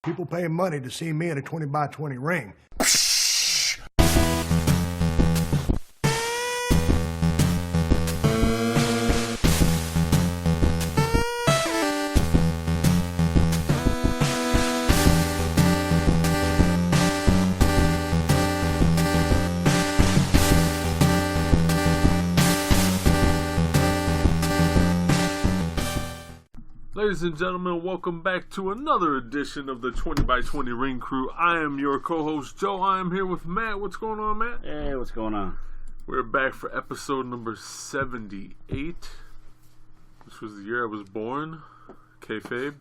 People paying money to see me in a 20x20 ring. Ladies and gentlemen, welcome back to another edition of the 20x20 Ring Crew. I am your co-host, Joe. I am here with Matt. What's going on, Matt? Hey, what's going on? We're back for episode number 78, which was the year I was born. Kayfabe.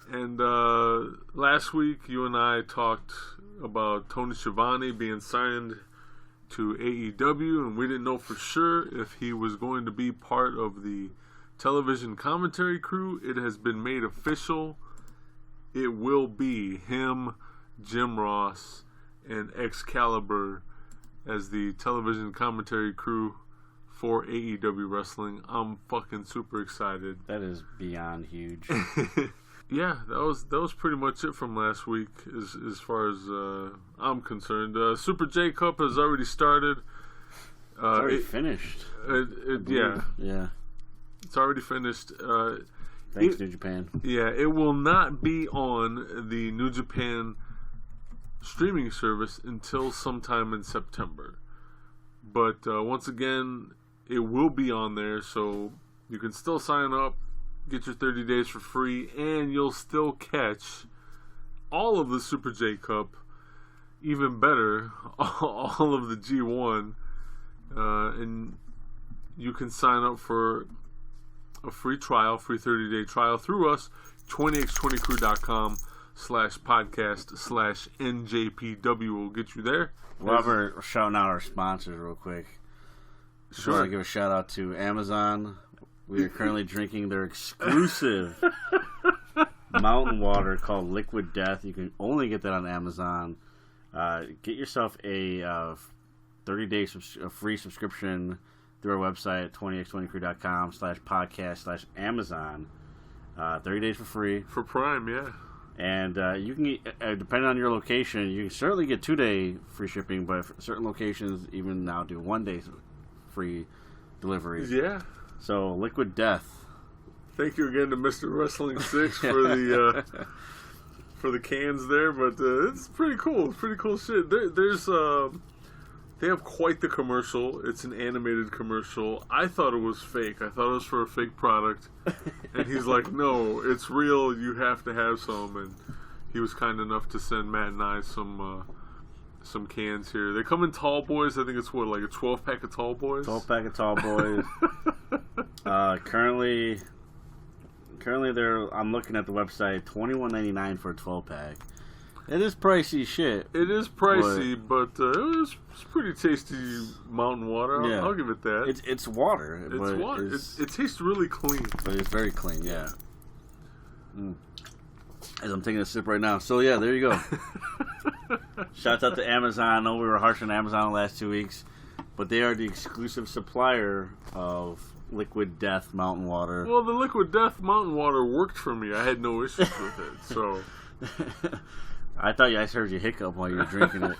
And last week, you and I talked about Tony Schiavone being signed to AEW, and we didn't know for sure if he was going to be part of the television commentary crew. It has been made official. It will be him, Jim Ross, and Excalibur as the television commentary crew for AEW Wrestling. I'm fucking super excited. That is beyond huge. Yeah, that was pretty much it from last week as far as I'm concerned. Super J Cup has already started. It's already finished. Yeah. It's already finished. Thanks, New Japan. Yeah, it will not be on the New Japan streaming service until sometime in September. But once again, it will be on there, so you can still sign up, get your 30 days for free, and you'll still catch all of the Super J Cup, even better, all of the G1, and you can sign up for a free 30-day trial through us, 20x20crew.com/podcast/NJPW will get you there. While we're shouting out our sponsors real quick, Sure. I want to give a shout out to Amazon. We are currently drinking their exclusive mountain water called Liquid Death. You can only get that on Amazon. Get yourself a 30-day free subscription through our website at 20x20crew.com/podcast/Amazon. 30 days for free. For Prime, yeah. And you can get, depending on your location, you can certainly get 2-day free shipping, but for certain locations even now do 1-day free delivery. Yeah. So, Liquid Death. Thank you again to Mr. Wrestling 6 for the for the cans there, but it's pretty cool. It's pretty cool shit. They have quite the commercial. It's an animated commercial. I thought it was fake. I thought it was for a fake product. And he's like, no, it's real. You have to have some. And he was kind enough to send Matt and I some cans here. They come in tall boys. I think it's like a 12-pack of tall boys? 12-pack of tall boys. Currently I'm looking at the website, $21.99 for a 12-pack. It is pricey shit. It is pricey, but it's pretty tasty mountain water. I'll give it that. It's water. It's water. It tastes really clean. But it's very clean, yeah. As I'm taking a sip right now. So, yeah, there you go. Shouts out to Amazon. I know we were harsh on Amazon the last 2 weeks, but they are the exclusive supplier of Liquid Death mountain water. Well, the Liquid Death mountain water worked for me. I had no issues with it, so... I thought I heard you hiccup while you were drinking it.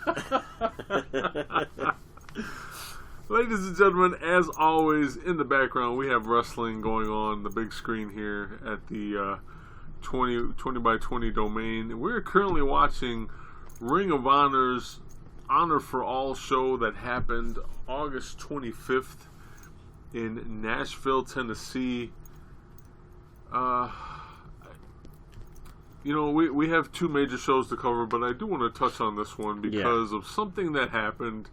Ladies and gentlemen, as always, in the background, we have wrestling going on the big screen here at the 20x20 domain. We're currently watching Ring of Honor's Honor for All show that happened August 25th in Nashville, Tennessee. You know, we have 2 major shows to cover, but I do want to touch on this one because of something that happened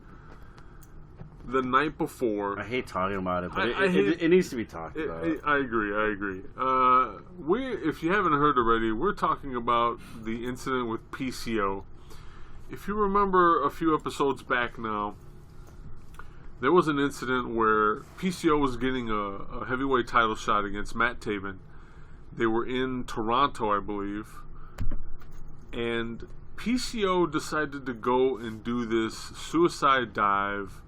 the night before. I hate talking about it, but it needs to be talked about. I agree. If you haven't heard already, we're talking about the incident with PCO. If you remember a few episodes back now, there was an incident where PCO was getting a heavyweight title shot against Matt Taven. They were in Toronto, I believe. And PCO decided to go and do this suicide dive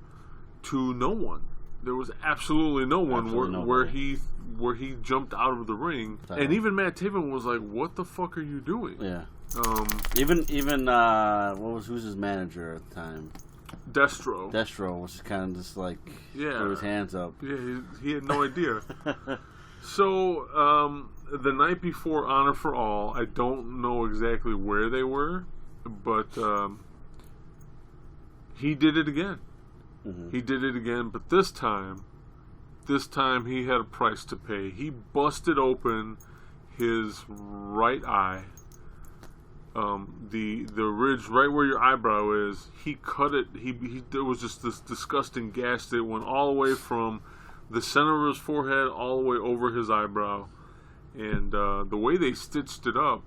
to no one. There was absolutely no one where he where he jumped out of the ring, and even Matt Taven was like, "What the fuck are you doing?" Yeah. Who's his manager at the time? Destro. Destro was kind of just like threw his hands up. Yeah, he had no idea. So the night before Honor for All, I don't know exactly where they were, but he did it again. Mm-hmm. He did it again, but this time he had a price to pay. He busted open his right eye. The ridge right where your eyebrow is, he cut it. There was just this disgusting gash that went all the way from the center of his forehead all the way over his eyebrow, and the way they stitched it up,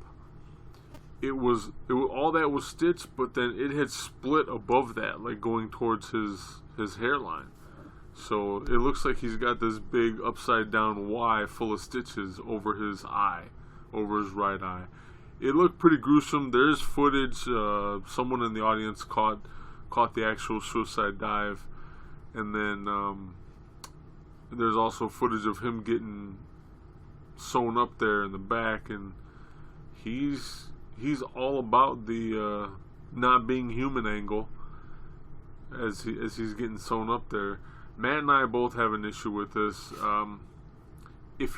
it was all that was stitched, but then it had split above that, like going towards his hairline. So it looks like he's got this big upside down Y full of stitches over his eye, over his right eye. It looked pretty gruesome. There's footage. Someone in the audience caught the actual suicide dive, and then there's also footage of him getting sewn up there in the back, and he's all about the not being human angle as he's getting sewn up there. Matt and I both have an issue with this. If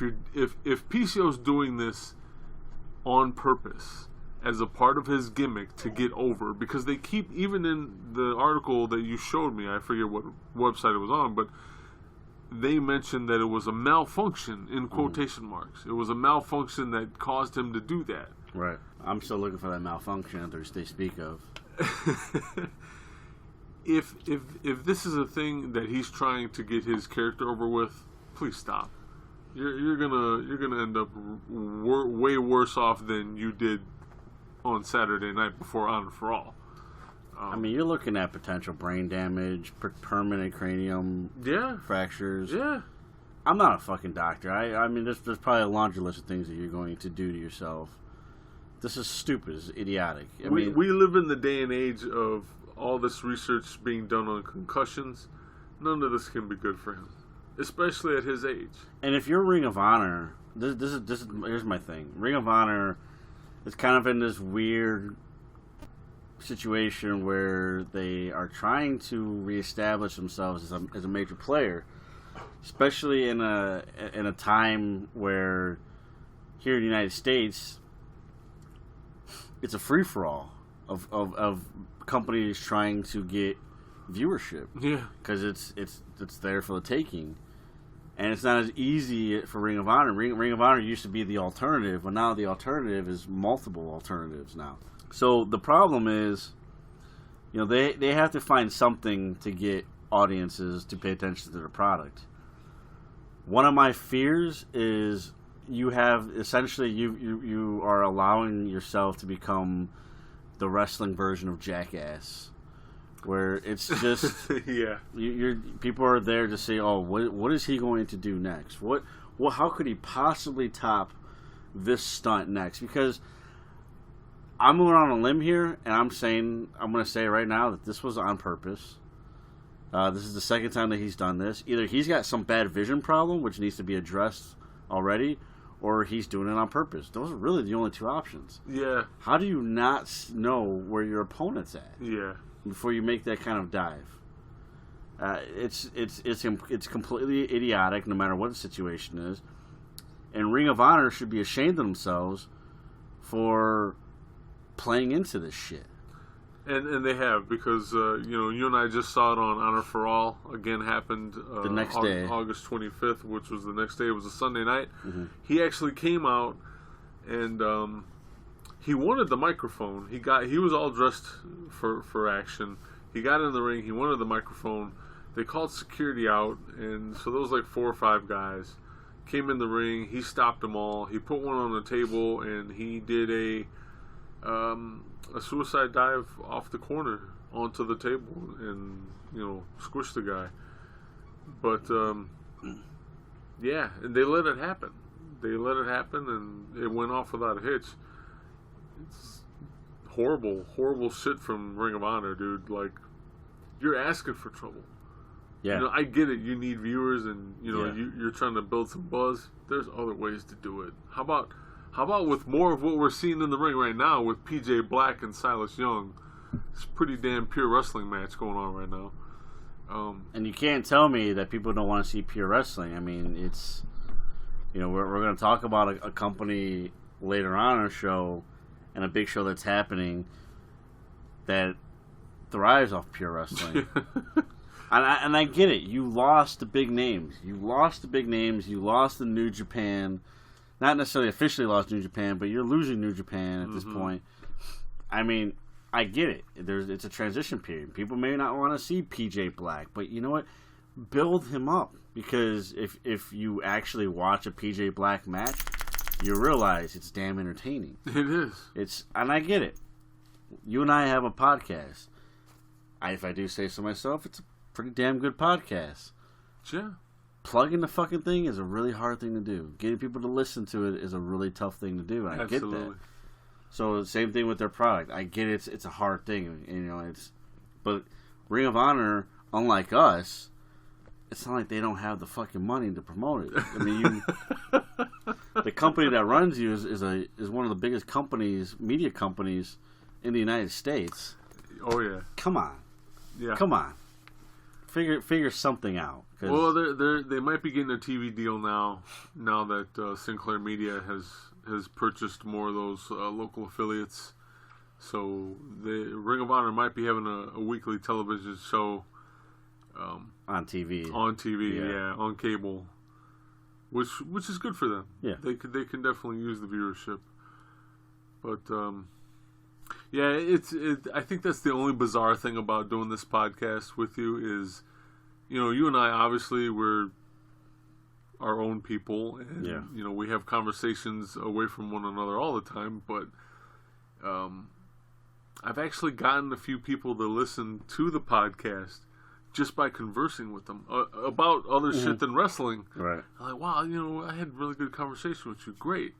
PCO's doing this on purpose as a part of his gimmick to get over, because they keep, even in the article that you showed me, I forget what website it was on, but they mentioned that it was a malfunction in quotation marks. It was a malfunction that caused him to do that. Right. I'm still looking for that malfunction that they speak of. If this is a thing that he's trying to get his character over with, please stop. You're gonna end up way worse off than you did on Saturday night before Honor for All. I mean, you're looking at potential brain damage, permanent cranium fractures. Yeah. I'm not a fucking doctor. I mean, there's probably a laundry list of things that you're going to do to yourself. This is stupid. It's idiotic. We live in the day and age of all this research being done on concussions. None of this can be good for him, especially at his age. And if you're Ring of Honor, here's my thing. Ring of Honor is kind of in this weird situation where they are trying to reestablish themselves as a major player, especially in a time where here in the United States it's a free for all of companies trying to get viewership. Yeah, because it's there for the taking, and it's not as easy for Ring of Honor. Ring of Honor used to be the alternative, but now the alternative is multiple alternatives now. So the problem is, they have to find something to get audiences to pay attention to their product. One of my fears is you are allowing yourself to become the wrestling version of Jackass, where it's just people are there to say, oh, what is he going to do next? How could he possibly top this stunt next? Because I'm going on a limb here, and I'm going to say right now that this was on purpose. This is the second time that he's done this. Either he's got some bad vision problem, which needs to be addressed already, or he's doing it on purpose. Those are really the only two options. Yeah. How do you not know where your opponent's at? Yeah. Before you make that kind of dive, it's completely idiotic, no matter what the situation is. And Ring of Honor should be ashamed of themselves for playing into this shit. And they have, because you and I just saw it on Honor for All. Again, happened the next day, August 25th, which was the next day. It was a Sunday night. Mm-hmm. He actually came out and he wanted the microphone. He was all dressed for action. He got in the ring. He wanted the microphone. They called security out, and so there was like 4 or 5 guys came in the ring. He stopped them all. He put one on the table, and he did a suicide dive off the corner onto the table and squished the guy. But and they let it happen. And it went off without a hitch. It's horrible shit from Ring of Honor, dude. Like, you're asking for trouble. Yeah. You know, I get it. You need viewers, and you know, Yeah. you're trying to build some buzz. There's other ways to do it. How about with more of what we're seeing in the ring right now with PJ Black and Silas Young? It's a pretty damn pure wrestling match going on right now. And you can't tell me that people don't want to see pure wrestling. I mean, it's, you know, we're going to talk about a company later on in our show, and a big show that's happening that thrives off pure wrestling. And I get it. You lost the big names. You lost the New Japan. Not necessarily officially lost New Japan, but you're losing New Japan at this point. I mean, I get it. It's a transition period. People may not want to see PJ Black, but you know what? Build him up, because if you actually watch a PJ Black match, you realize it's damn entertaining. It is. And I get it. You and I have a podcast. If I do say so myself, it's a pretty damn good podcast. Yeah. Plugging the fucking thing is a really hard thing to do. Getting people to listen to it is a really tough thing to do, and I get that. So same thing with their product. I get it's a hard thing, you know. But Ring of Honor, unlike us, it's not like they don't have the fucking money to promote it. I mean, the company that runs you is one of the biggest media companies in the United States. Oh yeah. Come on. Yeah. Come on. Figure something out. Well, they might be getting a TV deal now that Sinclair Media has purchased more of those local affiliates. So the Ring of Honor might be having a weekly television show on TV. On TV, yeah, on cable, which is good for them. Yeah, they can definitely use the viewership. But yeah, I think that's the only bizarre thing about doing this podcast with you is, you know, you and I, obviously, we're our own people, and you know, we have conversations away from one another all the time, but I've actually gotten a few people to listen to the podcast just by conversing with them about other shit than wrestling. Right. I'm like, wow, you know, I had a really good conversation with you. Great.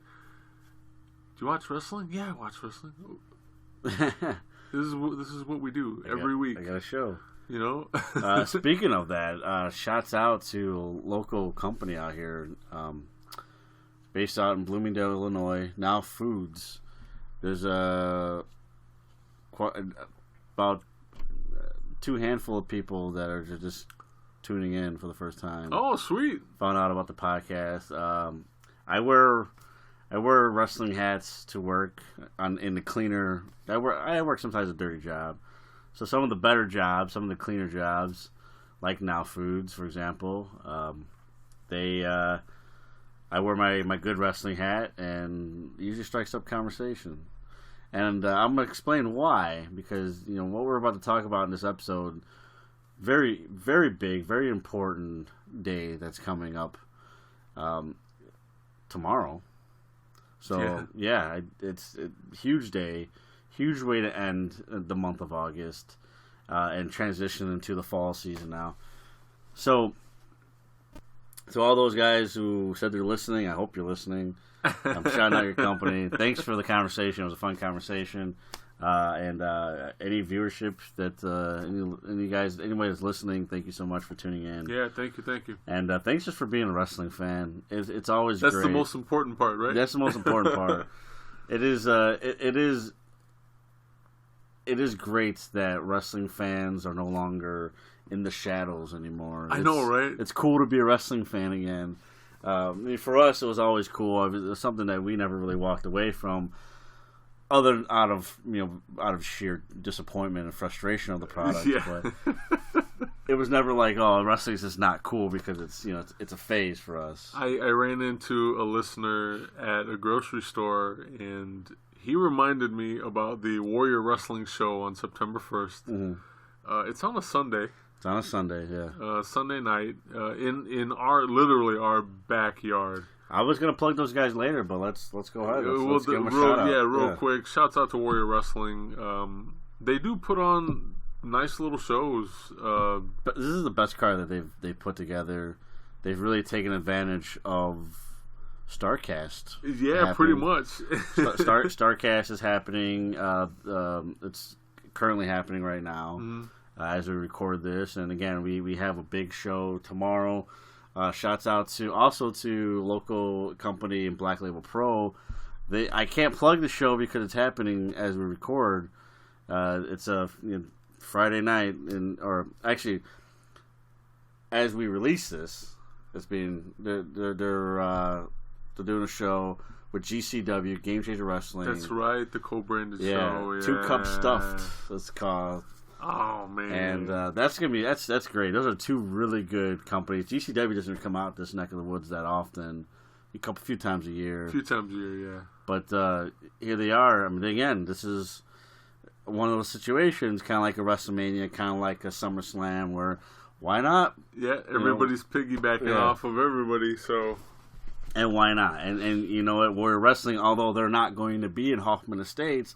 Do you watch wrestling? Yeah, I watch wrestling. This is what we do every week. I got a show. You know. Speaking of that, shouts out to a local company out here, based out in Bloomingdale, Illinois. Now Foods. There's about two handful of people that are just tuning in for the first time. Oh, sweet! Found out about the podcast. I wear wrestling hats to work in the cleaner. I work sometimes a dirty job. So some of the better jobs, some of the cleaner jobs, like Now Foods, for example, I wear my good wrestling hat, and it usually strikes up conversation. And I'm going to explain why, because, you know, what we're about to talk about in this episode, very, very big, very important day that's coming up tomorrow. So, yeah, it's a huge day. Huge way to end the month of August and transition into the fall season now. So, to all those guys who said they're listening, I hope you're listening. I'm shouting out your company. Thanks for the conversation. It was a fun conversation. And any viewership that anybody that's listening, thank you so much for tuning in. Yeah, thank you. And thanks just for being a wrestling fan. It's always that's great. The most important part, right? That's the most important part. It is great that wrestling fans are no longer in the shadows anymore. I know, right? It's cool to be a wrestling fan again. I mean, for us, it was always cool. It was something that we never really walked away from, out of sheer disappointment and frustration of the product. Yeah. But it was never like, oh, wrestling is just not cool because it's a phase for us. I ran into a listener at a grocery store, and he reminded me about the Warrior Wrestling show on September 1st. Mm-hmm. It's on a Sunday. It's on a Sunday, yeah. Sunday night in our backyard. I was gonna plug those guys later, but let's go ahead. Let's give them a shout out. Yeah, real quick. Shouts out to Warrior Wrestling. They do put on nice little shows. But this is the best card that they've put together. They've really taken advantage of StarCast. Yeah, pretty much. StarCast is happening. It's currently happening right now. Mm-hmm. as we record this. And again, we have a big show tomorrow. Shouts out to local company and Black Label Pro. I can't plug the show because it's happening as we record. It's a Friday night, or actually, as we release this, they're doing a show with GCW, Game Changer Wrestling. That's right, the co-branded show. Yeah, 2 Cup Stuffed. It's called. Oh man, and that's great. Those are 2 really good companies. GCW doesn't come out this neck of the woods that often. A few times a year. Yeah. But here they are. I mean, again, this is one of those situations, kind of like a WrestleMania, kind of like a SummerSlam, where why not? Yeah, everybody's piggybacking off of everybody, so. And why not? And you know what? Warrior Wrestling, although they're not going to be in Hoffman Estates,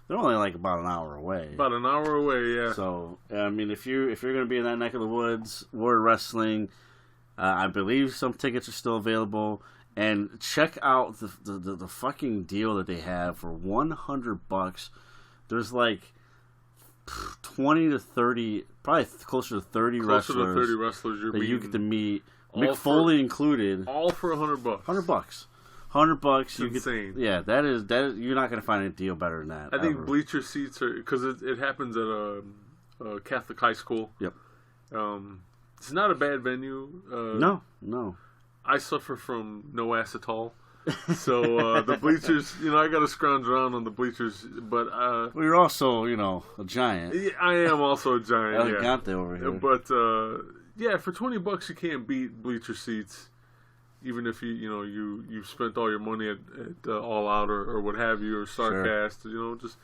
they're only like about an hour away. About an hour away, yeah. So, I mean, if you're going to be in that neck of the woods, Warrior Wrestling, I believe some tickets are still available. And check out the fucking deal that they have for $100. There's like 20 to 30, probably closer to 30 wrestlers. Closer to 30 wrestlers you get to meet. Mick Foley included. All for $100. $100. It's insane. That is you're not going to find a deal better than that. I think bleacher seats are, because it happens at a Catholic high school. Yep. It's not a bad venue. No. I suffer from no acetol. So the bleachers, I got to scrounge around on the bleachers, but well, you're also, a giant. Yeah, I am also a giant. Elegante over here. But yeah, for $20 you can't beat bleacher seats, even if you've spent all your money at All Out or what have you, or Starcast. Sure. Just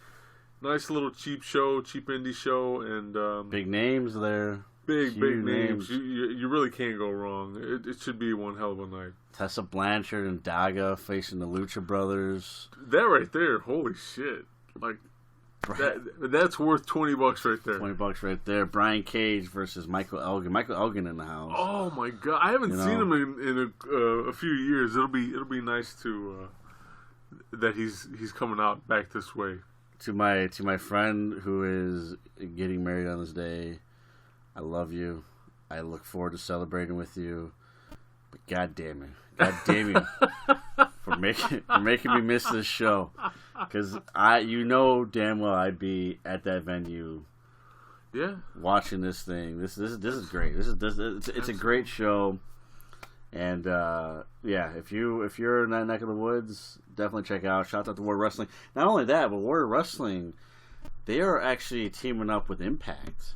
nice little cheap indie show, and big names there. Big names. You really can't go wrong. It should be one hell of a night. Tessa Blanchard and Daga facing the Lucha Brothers. That right there, holy shit! Like that's worth $20 right there. $20 right there. Brian Cage versus Michael Elgin. Michael Elgin in the house. Oh my god! I haven't seen him in a few years. It'll be nice to that he's coming out back this way. To my friend who is getting married on this day. I love you. I look forward to celebrating with you. But God damn it for making me miss this show, because damn well I'd be at that venue, watching this thing. This is great. It's a great show, and if you're in that neck of the woods, definitely check out. Shout out to Warrior Wrestling. Not only that, but Warrior Wrestling, they are actually teaming up with Impact.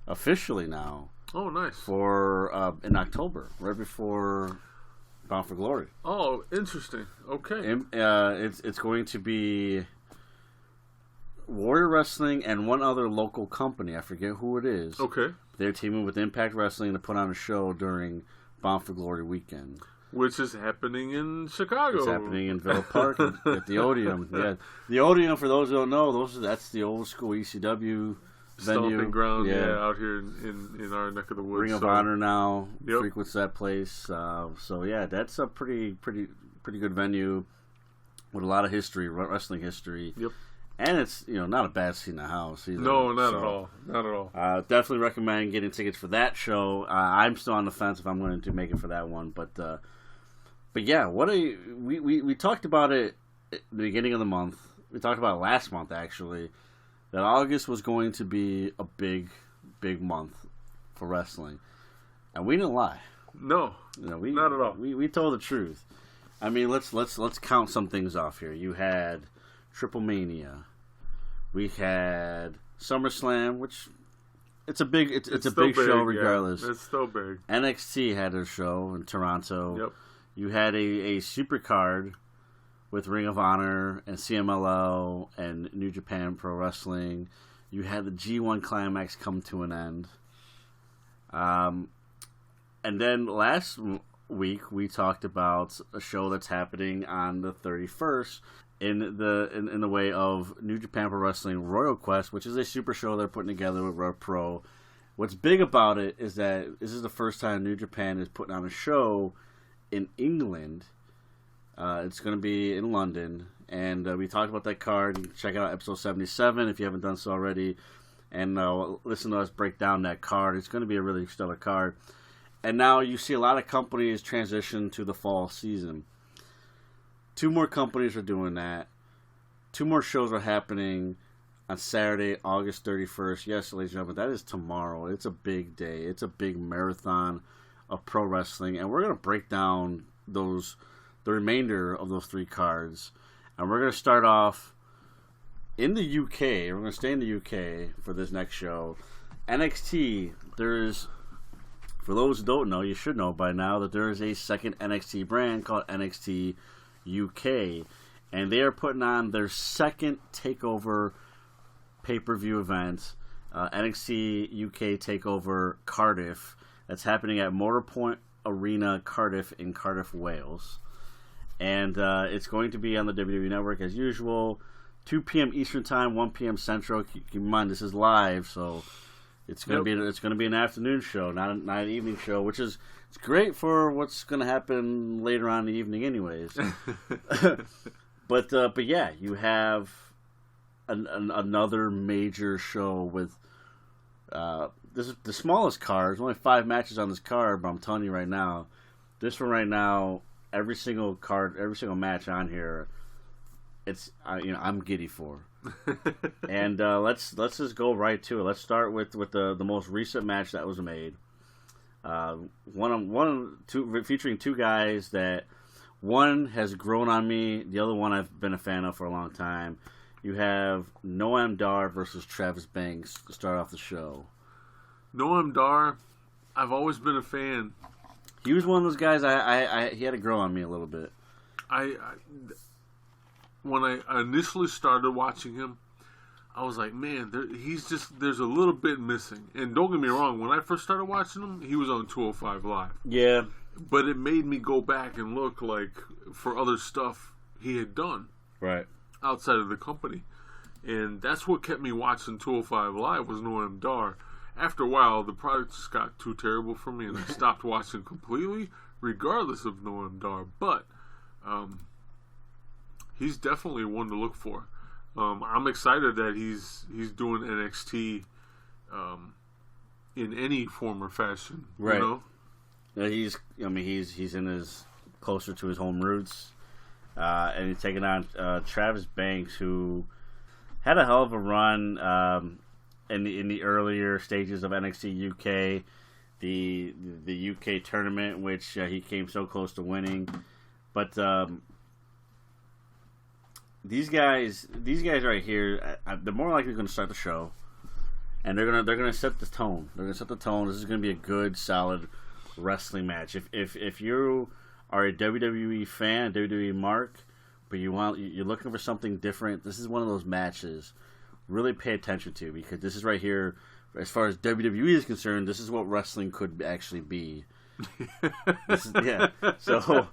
Officially now. Oh, nice. For in October, right before Bound for Glory. Oh, interesting. Okay. It's going to be Warrior Wrestling and one other local company. I forget who it is. Okay. They're teaming with Impact Wrestling to put on a show during Bound for Glory weekend. Which is happening in Chicago. It's happening in Villa Park at the Odeum. Yeah, the Odeum, for those who don't know, that's the old school ECW venue. Stomping ground, out here in our neck of the woods. Ring of Honor now frequents that place. So yeah, that's a pretty good venue with a lot of history, wrestling history. Yep. And it's not a bad seat in the house either. No, not at all. Not at all. Definitely recommend getting tickets for that show. I'm still on the fence if I'm going to make it for that one, but yeah, we talked about it at the beginning of the month. We talked about it last month actually. That August was going to be a big month for wrestling, and we didn't lie. No, not at all. We told the truth. I mean, let's count some things off here. You had Triple Mania, we had SummerSlam, which it's a big big show regardless. Yeah, it's still big. NXT had their show in Toronto. Yep. You had a super card with Ring of Honor and CMLL and New Japan Pro Wrestling. You had the G1 Climax come to an end. And then last week we talked about a show that's happening on the 31st in the way of New Japan Pro Wrestling Royal Quest, which is a super show they're putting together with Rev Pro. What's big about it is that this is the first time New Japan is putting on a show in England. It's going to be in London, and we talked about that card. You can check out episode 77 if you haven't done so already. and listen to us break down that card. It's going to be a really stellar card. And now you see a lot of companies transition to the fall season. 2 more companies are doing that. 2 more shows are happening on Saturday, August 31st. Yes, ladies and gentlemen, that is tomorrow. It's a big day. It's a big marathon of pro wrestling. And we're going to break down the remainder of those 3 cards. And we're going to start off in the UK. We're going to stay in the UK for this next show. NXT, for those who don't know, you should know by now that there is a second NXT brand called NXT UK. And they are putting on their second Takeover pay-per-view event, NXT UK Takeover Cardiff. That's happening at Motorpoint Arena, Cardiff, in Cardiff, Wales. And it's going to be on the WWE Network as usual, 2 p.m. Eastern Time, 1 p.m. Central. Keep in mind, this is live, so it's going to be an afternoon show, not an evening show, which is it's great for what's going to happen later on in the evening, anyways. But yeah, you have another major show with this is the smallest card. There's only 5 matches on this card, but I'm telling you right now, this one right now, every single match on here, it's I'm giddy for. And let's just go right to it. Let's start with the most recent match that was made. Featuring 2 guys that one has grown on me, the other one I've been a fan of for a long time. You have Noam Dar versus Travis Banks to start off the show. Noam Dar, I've always been a fan. He was one of those guys. He had to grow on me a little bit. When I initially started watching him, I was like, man, there's a little bit missing. And don't get me wrong, when I first started watching him, he was on 205 Live. Yeah. But it made me go back and look for other stuff he had done. Right. Outside of the company. And that's what kept me watching 205 Live was Noam Dar. After a while, the product just got too terrible for me, and I stopped watching completely, regardless of Noam Dar. But he's definitely one to look for. I'm excited that he's doing NXT in any form or fashion. Right. You know? He's in his closer to his home roots, and he's taking on Travis Banks, who had a hell of a run in the earlier stages of NXT UK, the UK tournament, which he came so close to winning. But these guys right here, they're more likely going to start the show, and they're gonna set the tone. They're gonna set the tone. This is going to be a good, solid wrestling match. If you are a WWE fan, WWE mark, but you're looking for something different, this is one of those matches. Really pay attention to, because this is right here. As far as WWE is concerned, this is what wrestling could actually be. So,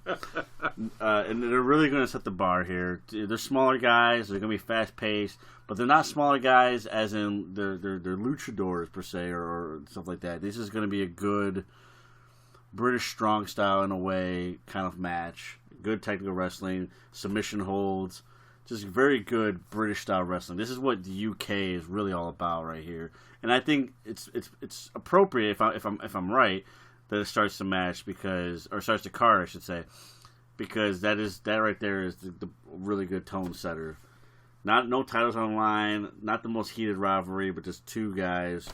and they're really going to set the bar here. They're smaller guys. They're going to be fast paced, but they're not smaller guys as in they're luchadors per se or stuff like that. This is going to be a good British strong style in a way kind of match. Good technical wrestling, submission holds, just very good British style wrestling. This is what the UK is really all about right here, and I think it's appropriate if I'm right that it starts the match starts the card, I should say, because that right there is the really good tone setter. No titles on the line, not the most heated rivalry, but just 2 guys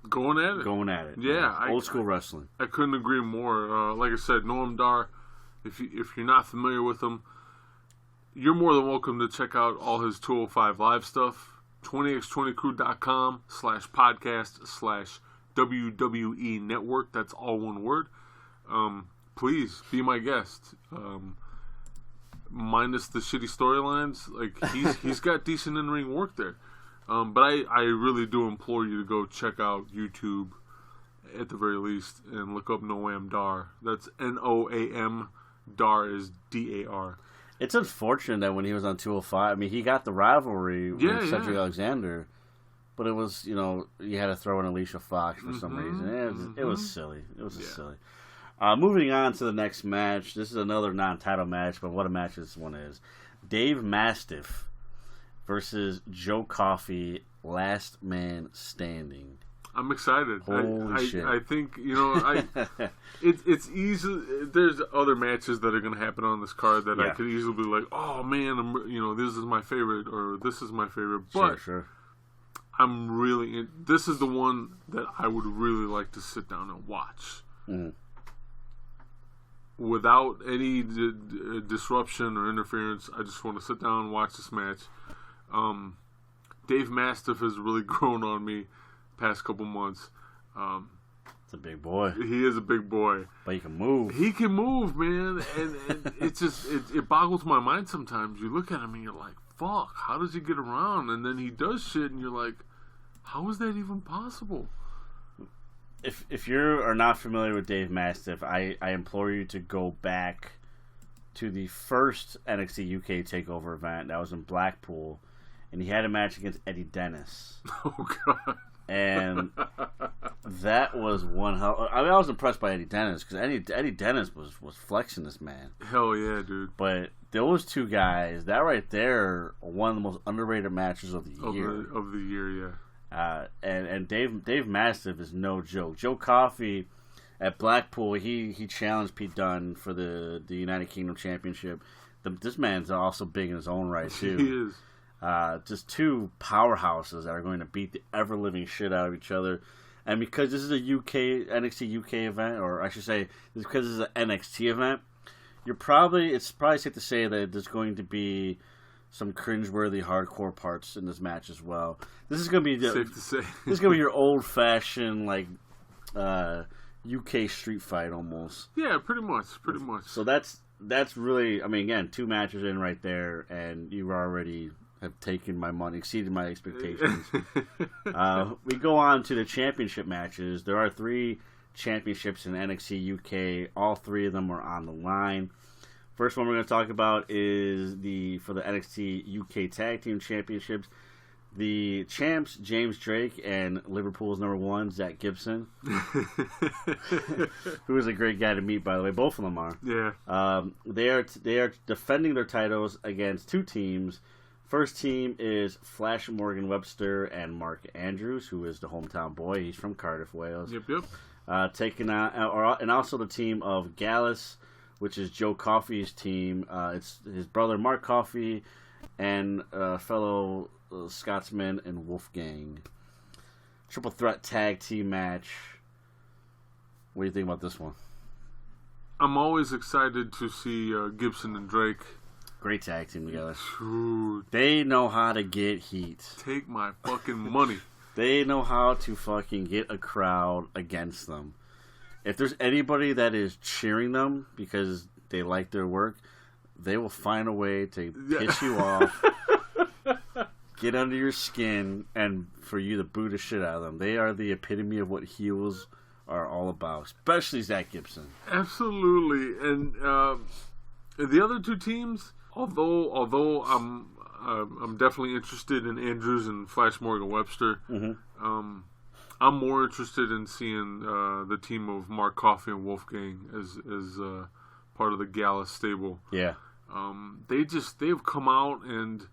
going at it. Yeah, old school wrestling. I couldn't agree more. Like I said, Noam Dar, if you're not familiar with him, you're more than welcome to check out all his 205 Live stuff. 20x20crew.com/podcast/WWE Network. That's all one word. Please be my guest. Minus the shitty storylines, he's got decent in-ring work there. But I really do implore you to go check out YouTube at the very least and look up Noam Dar. That's Noam. Dar is Dar. It's unfortunate that when he was on 205, he got the rivalry with Cedric Alexander, but it was, you had to throw in Alicia Fox for some reason. It was silly. It was silly. Moving on to the next match. This is another non-title match, but what a match this one is. Dave Mastiff versus Joe Coffey, last man standing. I'm excited. Holy shit. I think, it's easy. There's other matches that are going to happen on this card that I could easily be like, oh man, this is my favorite, or this is my favorite. But sure. I'm really this is the one that I would really like to sit down and watch. Mm-hmm. Without any disruption or interference. I just want to sit down and watch this match. Dave Mastiff has really grown on me past couple months. It's a big boy. He is a big boy. But he can move. He can move, man. And it's just, it boggles my mind sometimes. You look at him and you're like, fuck, how does he get around? And then he does shit and you're like, how is that even possible? If you are not familiar with Dave Mastiff, I implore you to go back to the first NXT UK Takeover event that was in Blackpool, and he had a match against Eddie Dennis. Oh God! And that was one hell. I mean, I was impressed by Eddie Dennis because Eddie Dennis was flexing this man. Hell yeah, dude! But those two guys, that right there, one of the most underrated matches of the year. Of the year, yeah. And Dave Mastiff is no joke. Joe Coffey at Blackpool, he challenged Pete Dunne for the United Kingdom Championship. This man's also big in his own right too. He is. Just two powerhouses that are going to beat the ever living shit out of each other. And because this is a NXT UK event, or I should say, because this is an NXT event, it's probably safe to say that there's going to be some cringeworthy hardcore parts in this match as well. This is going to be safe to say. This is going to be your old fashioned UK street fight almost. Yeah, pretty much. So that's really, I mean, again, 2 matches in right there, and you already have taken my money, exceeded my expectations. We go on to the championship matches. There are 3 championships in NXT UK. All 3 of them are on the line. First one we're going to talk about is for the NXT UK Tag Team Championships. The champs, James Drake and Liverpool's number 1, Zach Gibson. Who is a great guy to meet, by the way. Both of them are. Yeah. They are defending their titles against 2 teams. First team is Flash Morgan Webster and Mark Andrews, who is the hometown boy. He's from Cardiff, Wales. Yep. Taking on, and also the team of Gallus, which is Joe Coffey's team. It's his brother Mark Coffey and fellow Scotsman and Wolfgang. Triple threat tag team match. What do you think about this one? I'm always excited to see Gibson and Drake. Great tag team together. Dude, they know how to get heat. Take my fucking money. They know how to fucking get a crowd against them. If there's anybody that is cheering them because they like their work, they will find a way to piss you off, get under your skin, and for you to boo the shit out of them. They are the epitome of what heels are all about, especially Zach Gibson. Absolutely. And the other 2 teams, although I'm definitely interested in Andrews and Flash Morgan Webster, I'm more interested in seeing the team of Mark Coffey and Wolfgang as part of the Gallus stable. Yeah. They've come out, and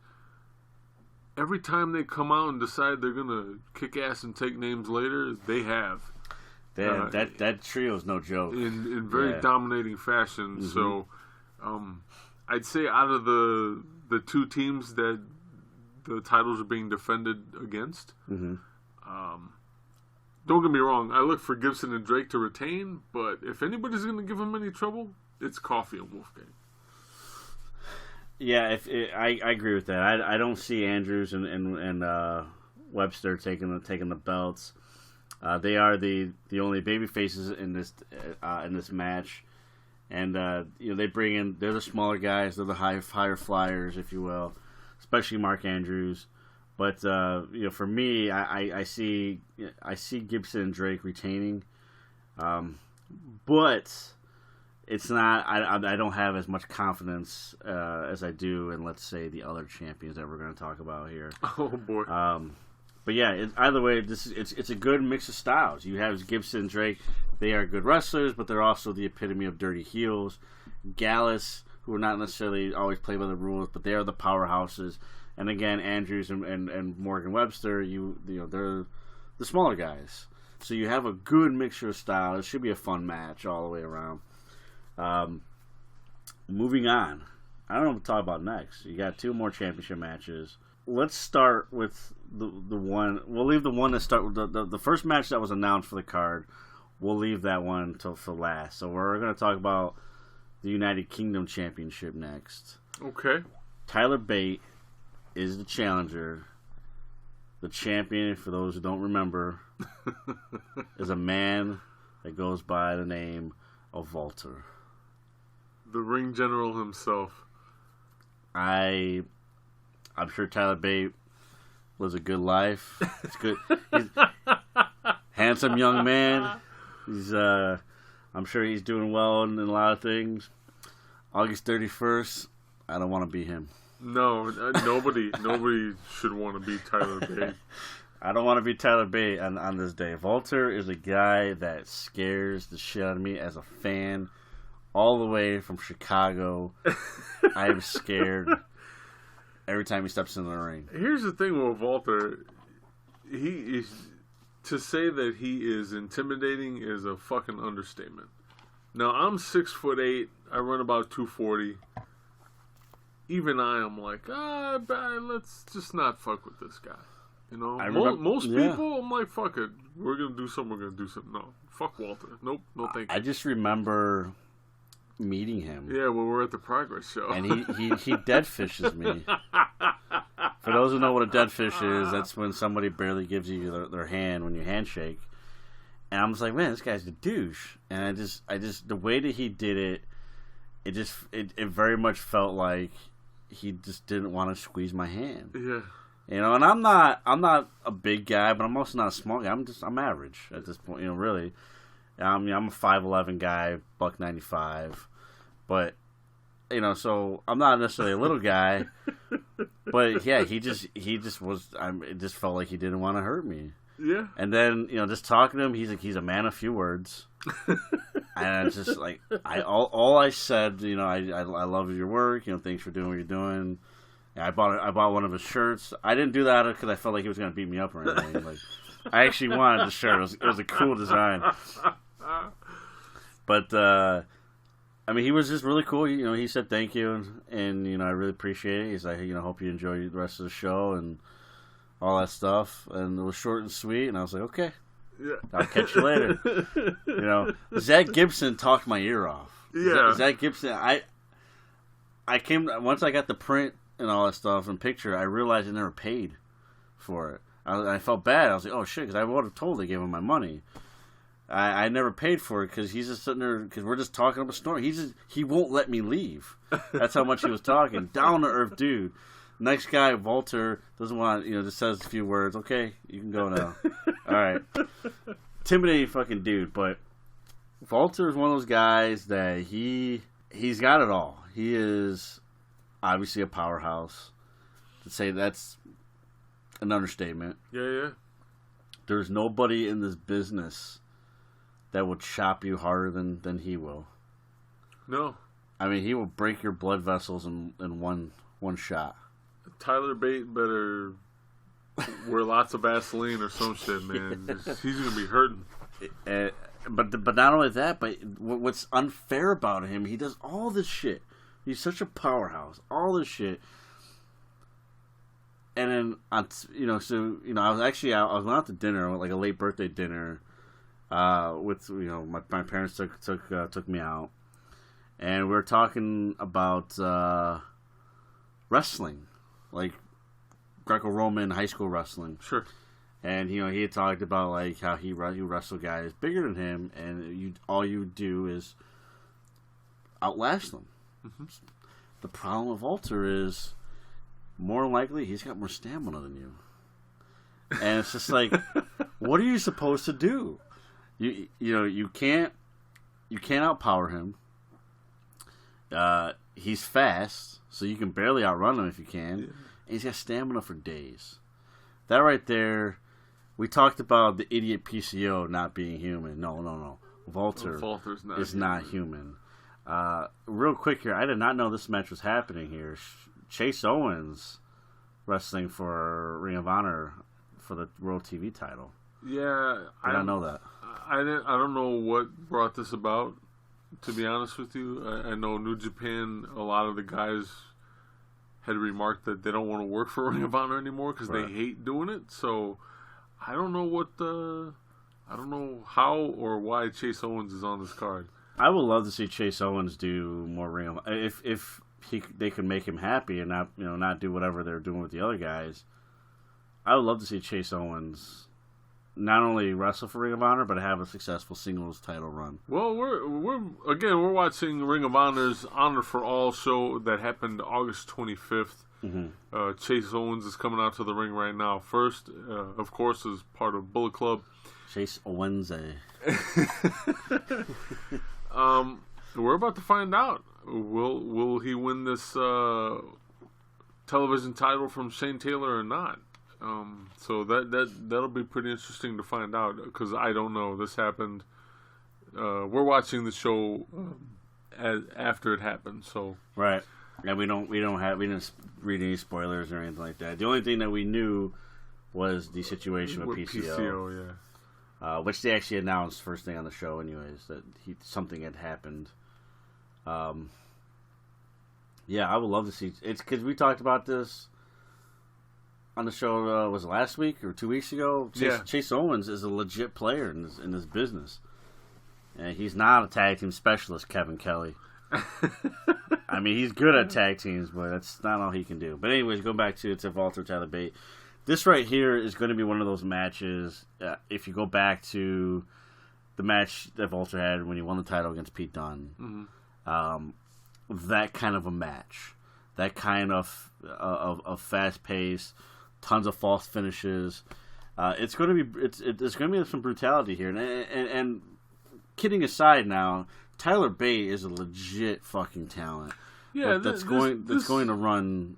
every time they come out and decide they're gonna kick ass and take names later, they have. That trio is no joke. In very dominating fashion. Mm-hmm. So I'd say out of the 2 teams that the titles are being defended against, don't get me wrong, I look for Gibson and Drake to retain, but if anybody's going to give them any trouble, it's Coffey and Wolfgang. Yeah, I agree with that. I don't see Andrews and Webster taking the belts. They are the only baby faces in this match, and they bring in, they're the smaller guys, they're the higher flyers, if you will, especially Mark Andrews. But for me, I see Gibson and Drake retaining, but it's not. I don't have as much confidence as I do in, let's say, the other champions that we're going to talk about here. Oh boy. But yeah, either way, it's a good mix of styles. You have Gibson and Drake; they are good wrestlers, but they're also the epitome of dirty heels. Gallus, who are not necessarily always play by the rules, but they are the powerhouses. And again, Andrews and Morgan Webster, you know, they're the smaller guys. So you have a good mixture of styles. It should be a fun match all the way around. Moving on. I don't know what to talk about next. You got 2 more championship matches. Let's start with the one. We'll leave the one that start with the first match that was announced for the card. We'll leave that one till for last. So we're going to talk about the United Kingdom Championship next. Okay. Tyler Bate is the challenger. The champion, for those who don't remember, is a man that goes by the name of Walter. The ring general himself. I'm sure Tyler Bate lives a good life. It's good. He's handsome young man. He's I'm sure he's doing well in a lot of things. August 31st, I don't want to be him. No, nobody should want to be Tyler Bate. I don't want to be Tyler Bate on this day. Walter is a guy that scares the shit out of me as a fan. All the way from Chicago, I am scared every time he steps in the ring. Here's the thing with Walter. To say that he is intimidating is a fucking understatement. Now, I'm 6'8". I run about 240. Even I am like, let's just not fuck with this guy. You know, most people, I'm like, fuck it. We're going to do something. No, fuck Walter. Nope, no thank you. I just remember meeting him. Yeah, well, we're at the Progress show. And he dead fishes me. For those who know what a dead fish is, that's when somebody barely gives you their hand when you handshake. And I'm just like, man, this guy's a douche. And I just the way that he did it very much felt like he just didn't want to squeeze my hand. Yeah. You know, and I'm not a big guy, but I'm also not a small guy. I'm average at this point, you know, really. I'm a 5'11" guy, $195. But, you know, so I'm not necessarily a little guy. But yeah, he just was. It just felt like he didn't want to hurt me. Yeah. And then, you know, just talking to him, he's a man of few words. And it's just like all I said, you know, I love your work. You know, thanks for doing what you're doing. And I bought one of his shirts. I didn't do that because I felt like he was going to beat me up or anything. Like, I actually wanted the shirt. It was a cool design. But I mean, he was just really cool. You know, he said thank you, and you know, I really appreciate it. He's like, you know, hope you enjoy the rest of the show and all that stuff. And it was short and sweet. And I was like, okay, yeah, I'll catch you later. You know, Zach Gibson talked my ear off. Yeah, Zach Gibson. I came once I got the print and all that stuff and picture. I realized I never paid for it. I felt bad. I was like, oh shit, because I would have totally gave him my money. I never paid for it because he's just sitting there because we're just talking up a story. He won't let me leave. That's how much he was talking. Down to earth dude. Next guy, Walter, doesn't want, you know, just says a few words. Okay, you can go now. All right. Intimidating fucking dude, but Walter is one of those guys that he's got it all. He is obviously a powerhouse. To say that's an understatement. Yeah. There's nobody in this business that would chop you harder than he will. No. I mean, he will break your blood vessels in one shot. Tyler Bate better wear lots of Vaseline or some shit, man. He's going to be hurting. But not only that, but what's unfair about him, he does all this shit. He's such a powerhouse. All this shit. And then, I was actually out. I was out to dinner, like a late birthday dinner, with, you know, my parents took me out, and we were talking about wrestling, like Greco-Roman high school wrestling. Sure. And you know, he had talked about like how he wrestled guys bigger than him, and all you do is outlast them. Mm-hmm. The problem with Walter is, more likely, he's got more stamina than you. And it's just like, what are you supposed to do? You know, you can't outpower him. He's fast, so you can barely outrun him if you can. Yeah. And he's got stamina for days. That right there, we talked about the idiot PCO not being human. No. Walter is not human. Real quick here, I did not know this match was happening here. Chase Owens wrestling for Ring of Honor for the World TV title. Yeah, I don't know that. I don't know what brought this about. To be honest with you, I know New Japan. A lot of the guys had remarked that they don't want to work for Ring of Honor anymore because they hate doing it. So I don't know I don't know how or why Chase Owens is on this card. I would love to see Chase Owens do more Ring of Honor if they could make him happy and not do whatever they're doing with the other guys. I would love to see Chase Owens not only wrestle for Ring of Honor but have a successful singles title run. Well, we're watching Ring of Honor's Honor for All show that happened August 25th. Mm-hmm. Chase Owens is coming out to the ring right now. First, of course, is part of Bullet Club. Chase Owens. We're about to find out. Will he win this television title from Shane Taylor or not? So that'll be pretty interesting to find out because I don't know. This happened. We're watching the show after it happened. So right, and we didn't read any spoilers or anything like that. The only thing that we knew was the situation with PCO. Yeah. Which they actually announced first thing on the show, anyways, that something had happened. Yeah, I would love to see. It's because we talked about this on the show. Was it last week or 2 weeks ago? Chase Owens is a legit player in this business, and he's not a tag team specialist, Kevin Kelly. I mean, he's good at tag teams, but that's not all he can do. But anyways, go back to Walter Tyler Bate. This right here is going to be one of those matches. If you go back to the match that Walter had when he won the title against Pete Dunne, that kind of a match, that kind of fast pace, tons of false finishes. It's going to be there's going to be some brutality here. And kidding aside, now Tyler Bate is a legit fucking talent. Yeah, that's going to run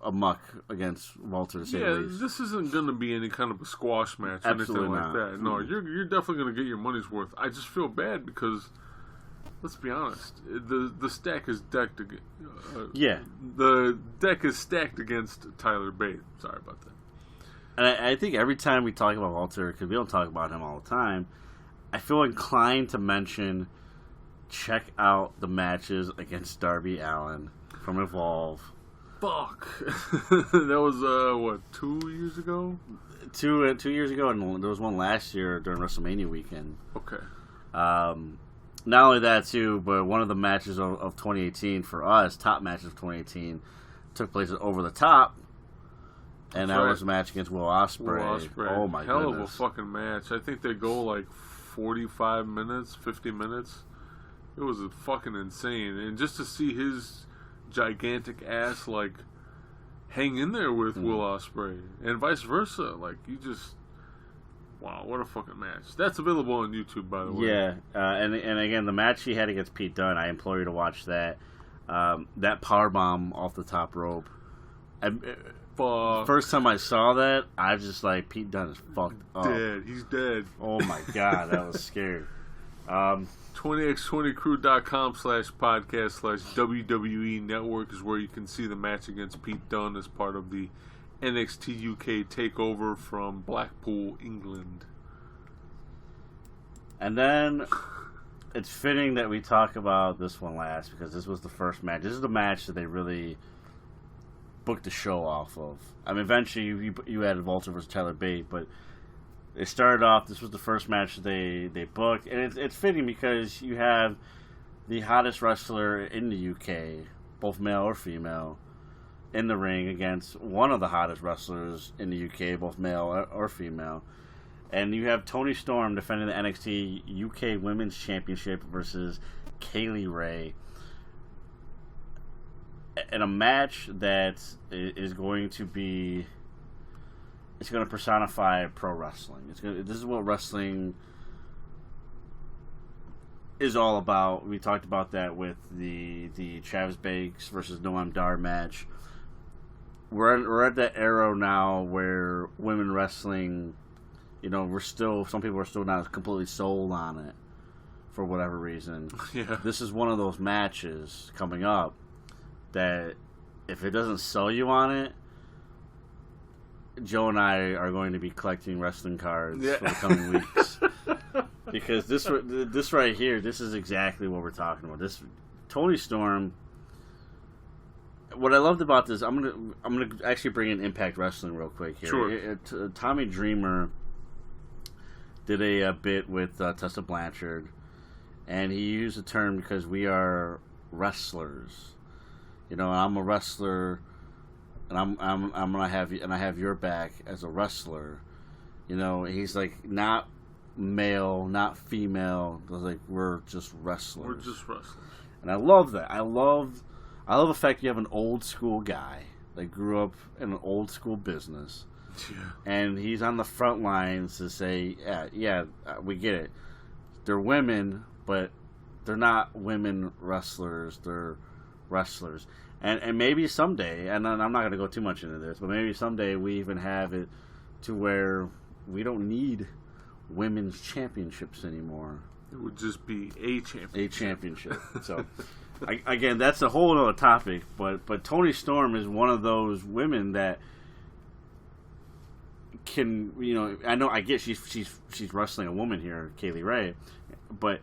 amok against Walter. This isn't going to be any kind of a squash match or anything like that. No, you're definitely going to get your money's worth. I just feel bad because, let's be honest, the stack is decked. The deck is stacked against Tyler Bate. Sorry about that. And I think every time we talk about Walter, because we don't talk about him all the time, I feel inclined to mention, check out the matches against Darby Allin from Evolve. Fuck. That was 2 years ago? 2 years ago, and there was one last year during WrestleMania weekend. Okay. Not only that too, but one of the matches of 2018 for us, top matches of 2018, took place at Over the Top, and that was a match against Will Ospreay. Oh my goodness! Hell of a fucking match. I think they go like 45 minutes, 50 minutes. It was fucking insane, and just to see his gigantic ass like hang in there with Will Ospreay and vice versa, like wow, what a fucking match. That's available on YouTube, by the way. Yeah, and again, the match he had against Pete Dunne, I implore you to watch that. That powerbomb off the top rope. First time I saw that, I was just like, Pete Dunne is fucked up. He's dead. Oh my god, that was scary. 20x20crew.com/podcast/WWE Network is where you can see the match against Pete Dunne as part of the NXT UK Takeover from Blackpool, England. And then it's fitting that we talk about this one last because this was the first match. This is the match that they really booked the show off of. I mean, eventually you added Walter versus Tyler Bate, but they started off. This was the first match they booked, and it's fitting because you have the hottest wrestler in the UK, both male or female, in the ring against one of the hottest wrestlers in the UK, both male or female. And you have Toni Storm defending the NXT UK Women's Championship versus Kaylee Ray. In a match that is going to be... It's going to personify pro wrestling. This is what wrestling is all about. We talked about that with the Travis Banks versus Noam Dar match. We're at that era now where women wrestling, some people are still not completely sold on it for whatever reason. Yeah. This is one of those matches coming up that if it doesn't sell you on it, Joe and I are going to be collecting wrestling cards for the coming weeks. Because this right here, this is exactly what we're talking about. This Tony Storm. What I loved about this, I'm gonna actually bring in Impact Wrestling real quick here. Sure. Tommy Dreamer did a bit with Tessa Blanchard, and he used the term because we are wrestlers. You know, I'm a wrestler, and I'm gonna have you, and I have your back as a wrestler. You know, he's like not male, not female. Like we're just wrestlers. We're just wrestlers, and I love that. I love the fact you have an old school guy that grew up in an old school business. Yeah. And he's on the front lines to say, we get it. They're women, but they're not women wrestlers. They're wrestlers. And maybe someday, and I'm not going to go too much into this, but maybe someday we even have it to where we don't need women's championships anymore. It would just be a championship. A championship. So, again, that's a whole other topic. But Toni Storm is one of those women that can, you know, I get she's wrestling a woman here, Kaylee Ray, but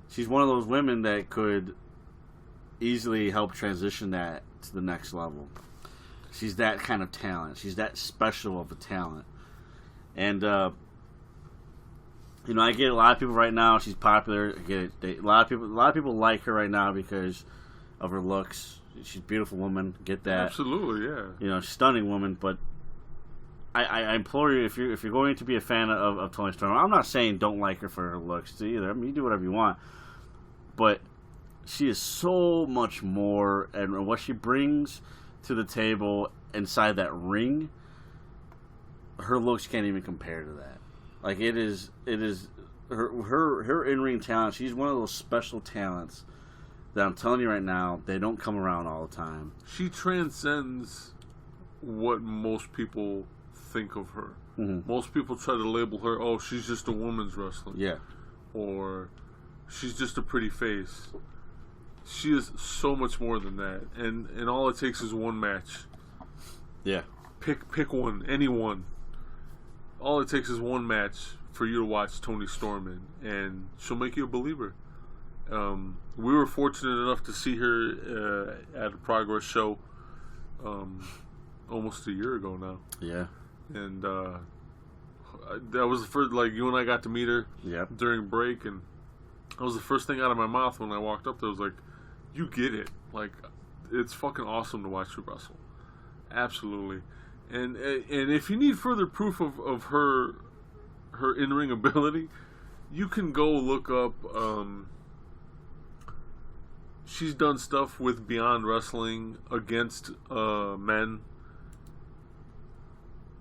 she's one of those women that could easily help transition that to the next level. She's that kind of talent. She's that special of a talent. And you know, I get a lot of people right now. She's popular. I get it. A lot of people like her right now because of her looks. She's a beautiful woman. Get that? Absolutely, yeah. You know, stunning woman. But I implore you, if you're going to be a fan of Toni Storm, I'm not saying don't like her for her looks either. I mean, you do whatever you want. But she is so much more, and what she brings to the table inside that ring, her looks can't even compare to that. Like it is her in-ring talent. She's one of those special talents that I'm telling you right now, they don't come around all the time. She transcends what most people think of her. Mm-hmm. Most people try to label her, oh, she's just a woman's wrestler. Yeah. Or she's just a pretty face. She is so much more than that. And all it takes is one match. Yeah. Pick one, any one. All it takes is one match for you to watch Toni Storm in, and she'll make you a believer. We were fortunate enough to see her at a Progress show almost a year ago now. Yeah. And that was the first, like, you and I got to meet her during break, and that was the first thing out of my mouth when I walked up there. I was like, you get it. Like, it's fucking awesome to watch her wrestle. Absolutely. And if you need further proof of her in-ring ability, you can go look up. She's done stuff with Beyond Wrestling against men.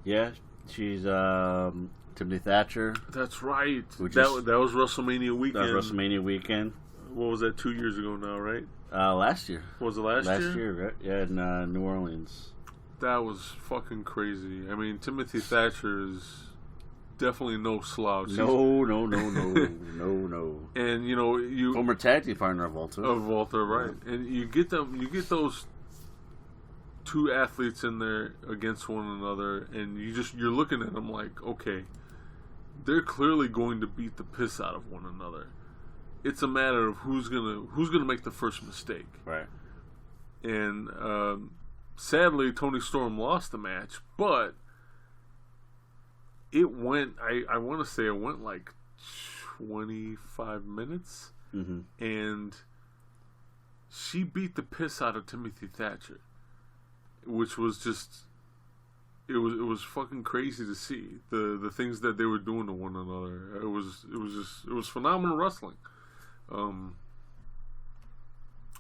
Yeah, she's Timothy Thatcher. That's right. That was WrestleMania weekend. That was WrestleMania weekend. What was that? 2 years ago now, right? Last year. Was it last year? Last year, right? Yeah, in New Orleans. That was fucking crazy. I mean, Timothy Thatcher is definitely no slouch. No. And you know, you former tag team partner of Walter. Of Walter, right? And you get those two athletes in there against one another, and you're looking at them like, okay, they're clearly going to beat the piss out of one another. It's a matter of who's gonna make the first mistake, right? And sadly, Toni Storm lost the match, but it went. I want to say it went like 25 minutes, and she beat the piss out of Timothy Thatcher, which was just it was fucking crazy to see the things that they were doing to one another. It was phenomenal wrestling.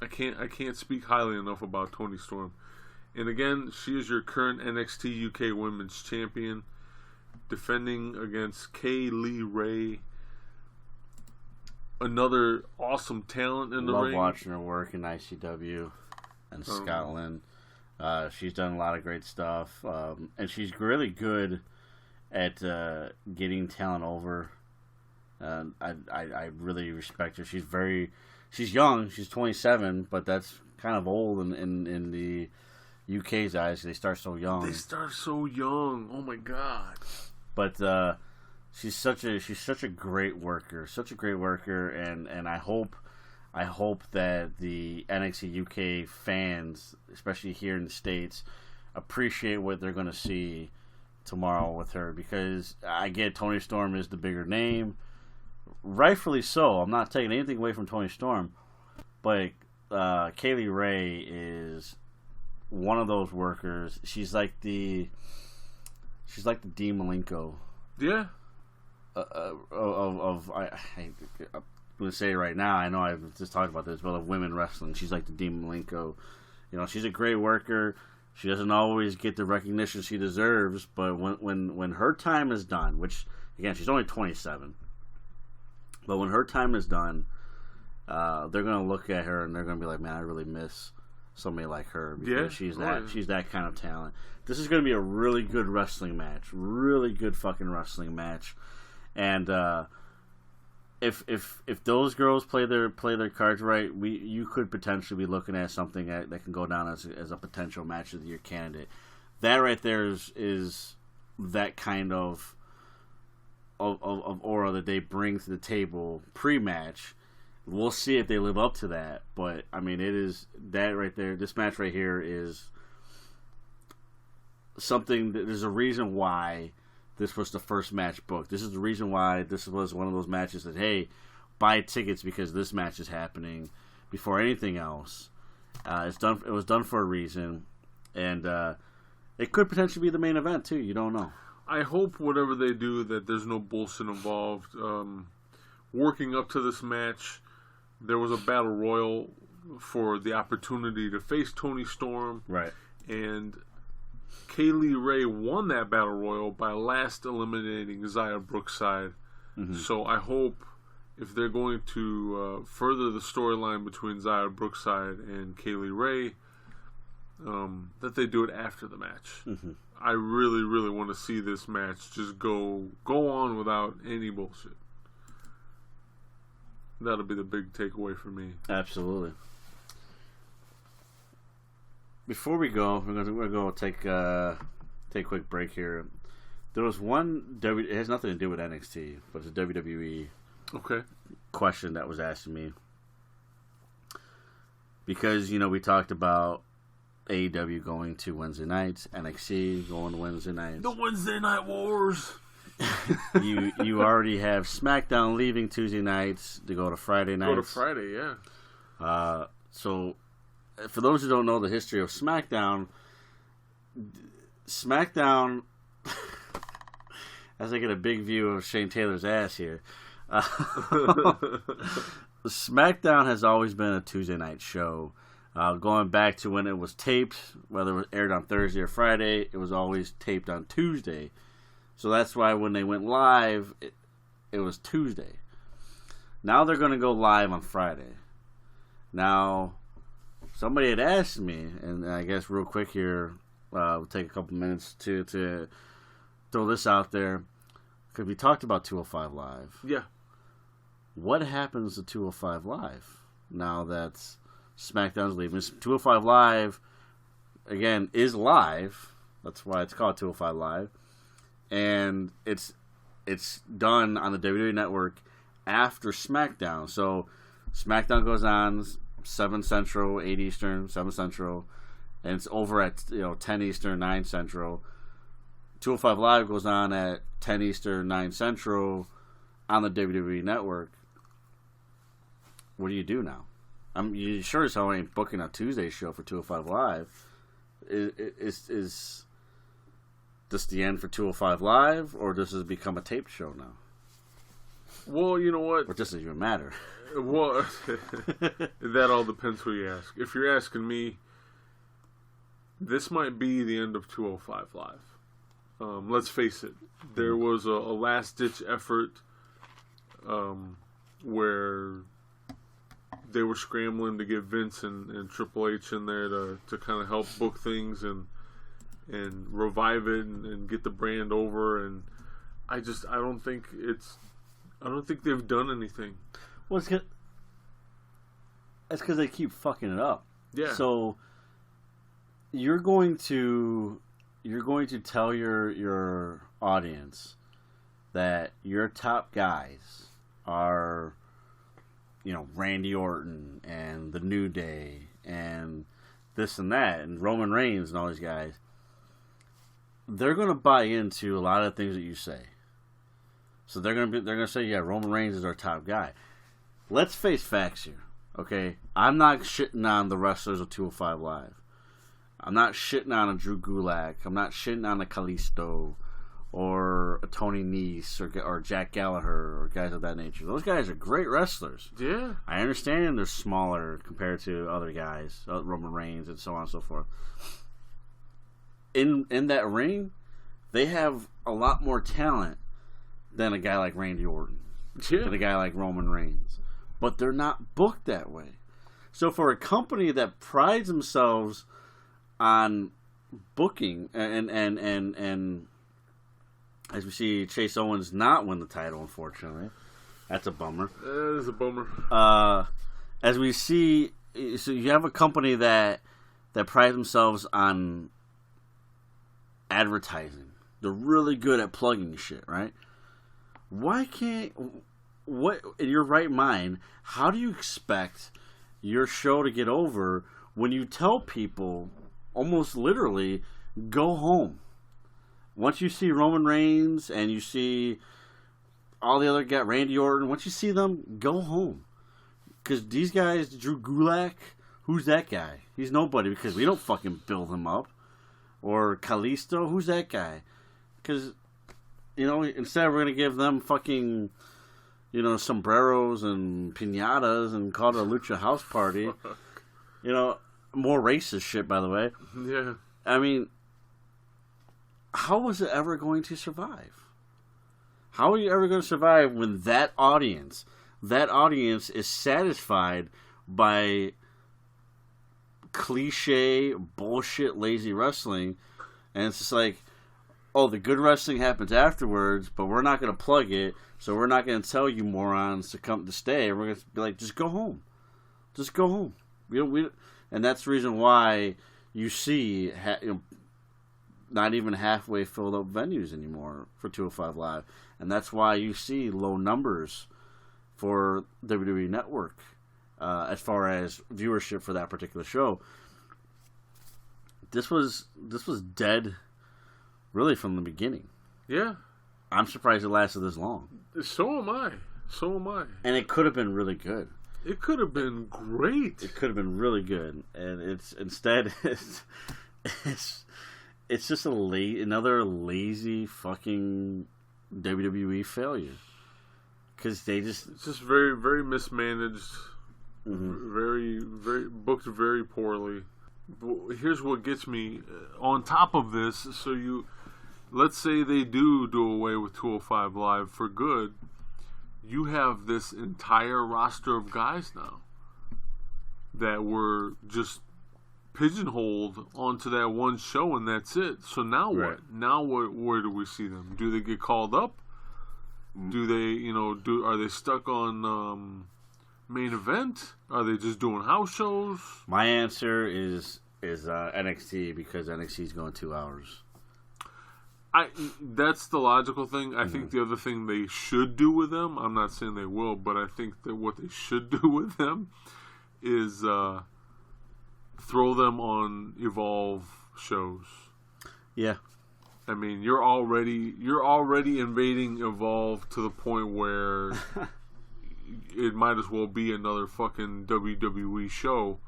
I can't speak highly enough about Toni Storm. And again, she is your current NXT UK Women's Champion, defending against Kaylee Ray. Another awesome talent in the ring. Love watching her work in ICW and Scotland. She's done a lot of great stuff, and she's really good at getting talent over. I really respect her. She's young. She's 27, but that's kind of old in the UK's eyes. They start so young. They start so young. Oh my god. But she's such a great worker. Such a great worker, and I hope that the NXT UK fans, especially here in the States, appreciate what they're going to see tomorrow with her, because I get Toni Storm is the bigger name, rightfully so. I'm not taking anything away from Toni Storm, but Kaylee Ray is one of those workers. She's like the Dean Malenko. Yeah. I'm going to say it right now. I know I've just talked about this, but of women wrestling, she's like the Dean Malenko. You know, she's a great worker. She doesn't always get the recognition she deserves, but when her time is done, which, again, she's only 27, but when her time is done, they're going to look at her and they're going to be like, man, I really miss somebody like her, because she's that kind of talent. This is going to be a really good wrestling match. Really good fucking wrestling match. And if those girls play their cards right, you could potentially be looking at something that can go down as a potential match of the year candidate. That right there is that kind of aura that they bring to the table pre-match. We'll see if they live up to that, but I mean, it is that right there. This match right here is something that there's a reason why this was the first match booked. This is the reason why this was one of those matches that, hey, buy tickets because this match is happening before anything else. It was done for a reason, and it could potentially be the main event too. You don't know. I hope whatever they do that there's no bullshit involved. Working up to this match, there was a battle royal for the opportunity to face Toni Storm. Right. And Kaylee Ray won that battle royal by last eliminating Xia Brookside. Mm-hmm. So I hope if they're going to further the storyline between Xia Brookside and Kaylee Ray, that they do it after the match. Mm-hmm. I really, really want to see this match just go on without any bullshit. That'll be the big takeaway for me. Absolutely. Before we go, we're gonna go take a quick break here. There was one it has nothing to do with NXT, but it's a WWE question that was asked to me, because we talked about AEW going to Wednesday nights, NXT going to Wednesday nights. The Wednesday Night Wars. You already have SmackDown leaving Tuesday nights to go to Friday nights. Go to Friday, yeah. So, for those who don't know the history of SmackDown, as I get a big view of Shane Taylor's ass here, SmackDown has always been a Tuesday night show. Going back to when it was taped, whether it was aired on Thursday or Friday, it was always taped on Tuesday. So that's why when they went live, it was Tuesday. Now they're going to go live on Friday. Now, somebody had asked me, and I guess real quick here, we'll take a couple minutes to throw this out there, because we talked about 205 Live. Yeah. What happens to 205 Live now that SmackDown's leaving? 205 Live, again, is live. That's why it's called 205 Live. And it's done on the WWE Network after SmackDown. So SmackDown goes on 7 Central, 8 Eastern, 7 Central, and it's over at 10 Eastern, 9 Central. 205 Live goes on at 10 Eastern, 9 Central on the WWE Network. What do you do now? You sure as hell ain't booking a Tuesday show for 205 Live. Is this the end for 205 Live, or does this become a taped show now? Well, you know what? Or does it even matter? Well, that all depends who you ask. If you're asking me, this might be the end of 205 Live. Let's face it. There was a last-ditch effort where they were scrambling to get Vince and Triple H in there to kind of help book things and revive it and get the brand over. And I don't think it's I don't think they've done anything. Well, that's because they keep fucking it up. Yeah. So you're going to tell your audience that your top guys are, Randy Orton and the New Day and this and that and Roman Reigns and all these guys. They're going to buy into a lot of the things that you say. So they're going to say, yeah, Roman Reigns is our top guy. Let's face facts here, okay? I'm not shitting on the wrestlers of 205 Live. I'm not shitting on a Drew Gulak. I'm not shitting on a Kalisto or a Tony Nese or Jack Gallagher or guys of that nature. Those guys are great wrestlers. Yeah. I understand they're smaller compared to other guys, Roman Reigns and so on and so forth. In that ring, they have a lot more talent than a guy like Randy Orton, than a guy like Roman Reigns. But they're not booked that way. So for a company that prides themselves on booking and as we see Chase Owens not win the title, unfortunately. That's a bummer. That is a bummer. As we see, so you have a company that prides themselves on advertising. They're really good at plugging shit, right? Why can't... What in your right mind, how do you expect your show to get over when you tell people, almost literally, go home? Once you see Roman Reigns and you see all the other guys, Randy Orton, once you see them, go home. Because these guys, Drew Gulak, who's that guy? He's nobody because we don't fucking build him up. Or Kalisto, who's that guy? Because, instead we're going to give them fucking... sombreros and piñatas and call it a lucha house party. More racist shit, by the way. Yeah. I mean, how was it ever going to survive? How are you ever going to survive when that audience is satisfied by cliche, bullshit, lazy wrestling, and it's just like, oh, the good wrestling happens afterwards, but we're not going to plug it, so we're not going to tell you morons to come to stay. We're going to be like, just go home. Just go home. And that's the reason why you see not even halfway filled up venues anymore for 205 Live. And that's why you see low numbers for WWE Network as far as viewership for that particular show. This was dead really from the beginning. Yeah. I'm surprised it lasted this long. So am I. And it could have been really good. It could have been great. It could have been really good. And it's just another lazy fucking WWE failure. Because it's just very, very mismanaged. Mm-hmm. Very, very booked very poorly. Here's what gets me. On top of this, let's say they do away with 205 Live for good. You have this entire roster of guys now that were just pigeonholed onto that one show, and that's it. So now what? Right. Now where do we see them? Do they get called up? Do they, are they stuck on main event? Are they just doing house shows? My answer is NXT, because NXT is going 2 hours. That's the logical thing. I think the other thing they should do with them, I'm not saying they will, but I think that what they should do with them is throw them on Evolve shows. Yeah. I mean, you're already invading Evolve to the point where it might as well be another fucking WWE show.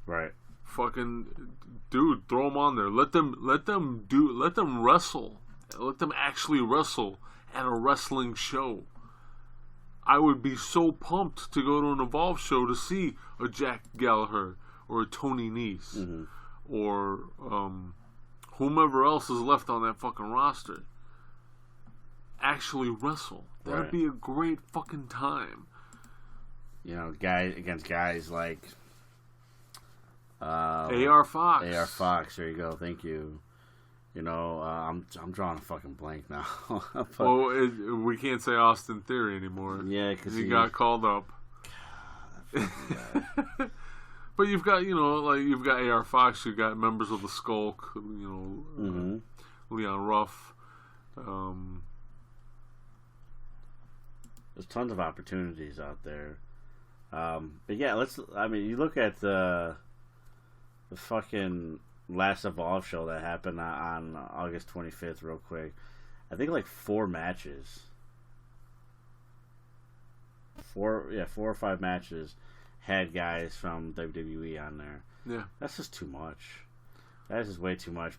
Right. Fucking dude, throw them on there. Let them wrestle. Let them actually wrestle at a wrestling show. I would be so pumped to go to an Evolve show to see a Jack Gallagher or a Tony Nese or whomever else is left on that fucking roster actually wrestle. That'd be a great fucking time. Guys against guys like AR Fox. AR Fox, there you go, thank you. You know, I'm drawing a fucking blank now. But, Well, we can't say Austin Theory anymore. yeah, because he got called up. But you've got, you've got AR Fox, you've got members of the Skulk, Leon Ruff. There's tons of opportunities out there. But yeah, you look at the fucking last Evolve show that happened on August 25th real quick. I think like 4 matches. 4 or 5 matches had guys from WWE on there. Yeah. That's just too much. That's just way too much.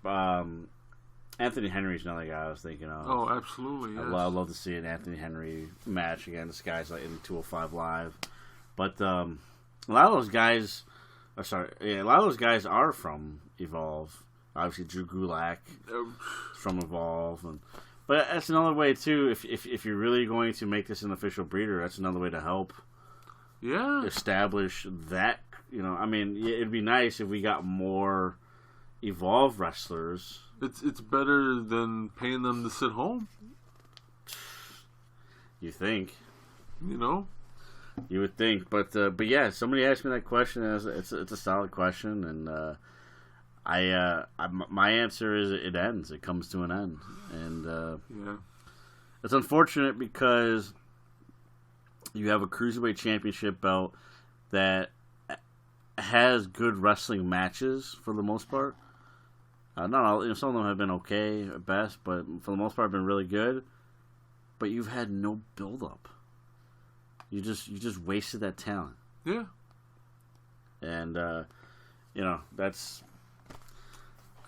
Anthony Henry's another guy I was thinking of. Oh, absolutely. Yes. I'd love to see an Anthony Henry match against guys like in 205 Live. But a lot of those guys are from Evolve. Obviously, Drew Gulak from Evolve, but that's another way too. If you're really going to make this an official breeder, that's another way to help. Yeah. Establish that. It'd be nice if we got more Evolve wrestlers. It's better than paying them to sit home. You think? You would think, but yeah, somebody asked me that question. And it's a solid question, and my answer is it ends. It comes to an end, and yeah, it's unfortunate because you have a cruiserweight championship belt that has good wrestling matches for the most part. Not all, some of them have been okay at best, but for the most part, been really good. But you've had no build up. You just wasted that talent. Yeah. And that's.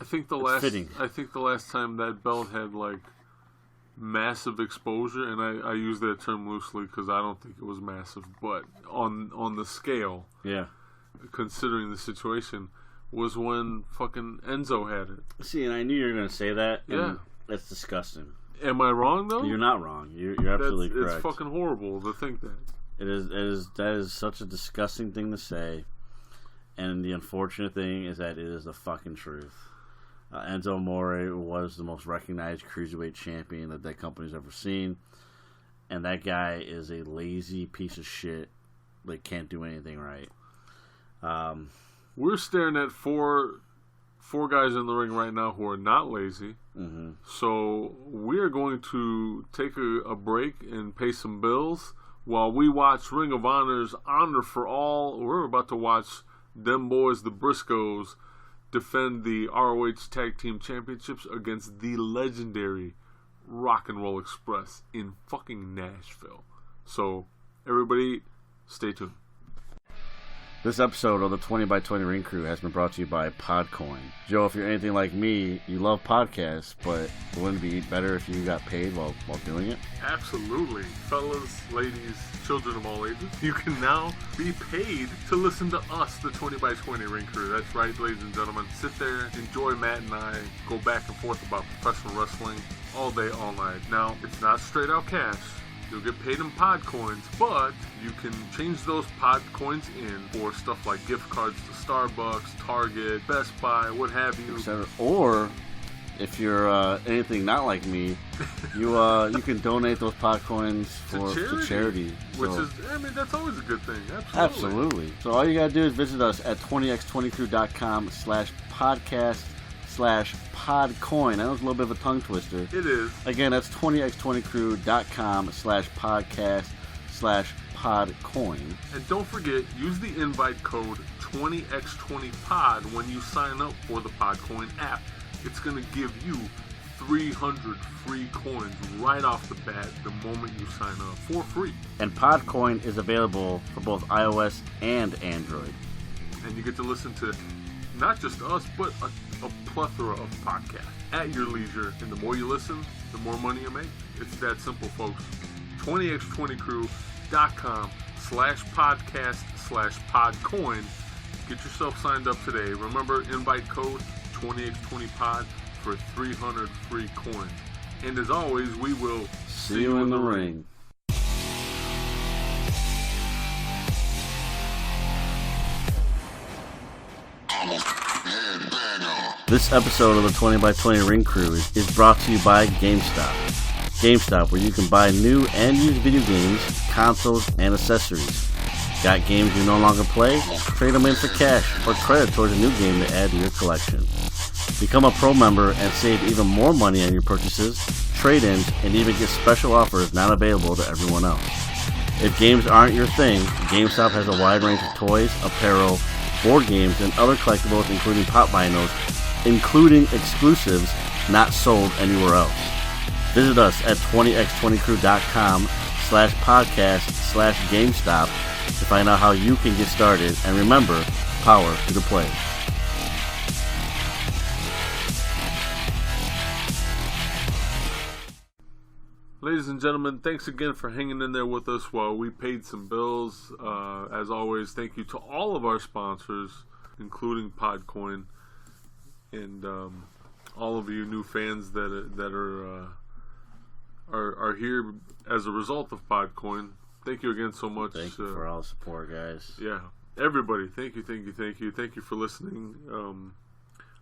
I think the last time that belt had like massive exposure, and I use that term loosely because I don't think it was massive, but on the scale, yeah, considering the situation, was when fucking Enzo had it. See, and I knew you were going to say that. Yeah, that's disgusting. Am I wrong though? You're not wrong. You're absolutely correct. It's fucking horrible to think that. That is such a disgusting thing to say, and the unfortunate thing is that it is the fucking truth. Enzo Amore was the most recognized cruiserweight champion that company's ever seen, and that guy is a lazy piece of shit that can't do anything right. We're staring at four guys in the ring right now who are not lazy. Mm-hmm. So we are going to take a break and pay some bills while we watch Ring of Honor's Honor for All. We're about to watch them boys, the Briscoes, defend the ROH Tag Team Championships against the legendary Rock and Roll Express in fucking Nashville. So everybody, stay tuned. This episode of the 20x20 Ring Crew has been brought to you by Podcoin. Joe, if you're anything like me, you love podcasts, but wouldn't it be better if you got paid while doing it? Absolutely. Fellas, ladies, children of all ages, you can now be paid to listen to us, the 20x20 Ring Crew. That's right, ladies and gentlemen. Sit there, enjoy Matt and I, go back and forth about professional wrestling all day, all night. Now, it's not straight out cash. You'll get paid in pod coins, but you can change those pod coins in for stuff like gift cards to Starbucks, Target, Best Buy, what have you. Or if you're anything not like me, you can donate those pod coins to charity. Which is, that's always a good thing. Absolutely. So all you gotta do is visit us at 20x20crew.com/podcast/podcoin. I know it's a little bit of a tongue twister. It is. Again, that's 20x20crew.com/podcast/podcoin. And don't forget, use the invite code 20x20pod when you sign up for the Podcoin app. It's going to give you 300 free coins right off the bat the moment you sign up for free. And Podcoin is available for both iOS and Android. And you get to listen to not just us, but a plethora of podcasts at your leisure. And the more you listen, the more money you make. It's that simple, folks. 20x20crew.com/podcast/podcoin. Get yourself signed up today. Remember, invite code 20x20pod for 300 free coins. And as always, we will see you in the ring. I'm a headbanger. This episode of the 20 by 20 Ring Crew is brought to you by GameStop. GameStop, where you can buy new and used video games, consoles, and accessories. Got games you no longer play? Trade them in for cash or credit towards a new game to add to your collection. Become a pro member and save even more money on your purchases, trade-ins, and even get special offers not available to everyone else. If games aren't your thing, GameStop has a wide range of toys, apparel, board games, and other collectibles, including pop vinyls, including exclusives not sold anywhere else. Visit us at 20x20crew.com/podcast/GameStop to find out how you can get started. And remember, power to the play. Ladies and gentlemen, thanks again for hanging in there with us while we paid some bills. As always, thank you to all of our sponsors, including Podcoin, and all of you new fans that are here as a result of Podcoin. Thank you again so much. Thank you for all the support, guys. Yeah, everybody, thank you for listening.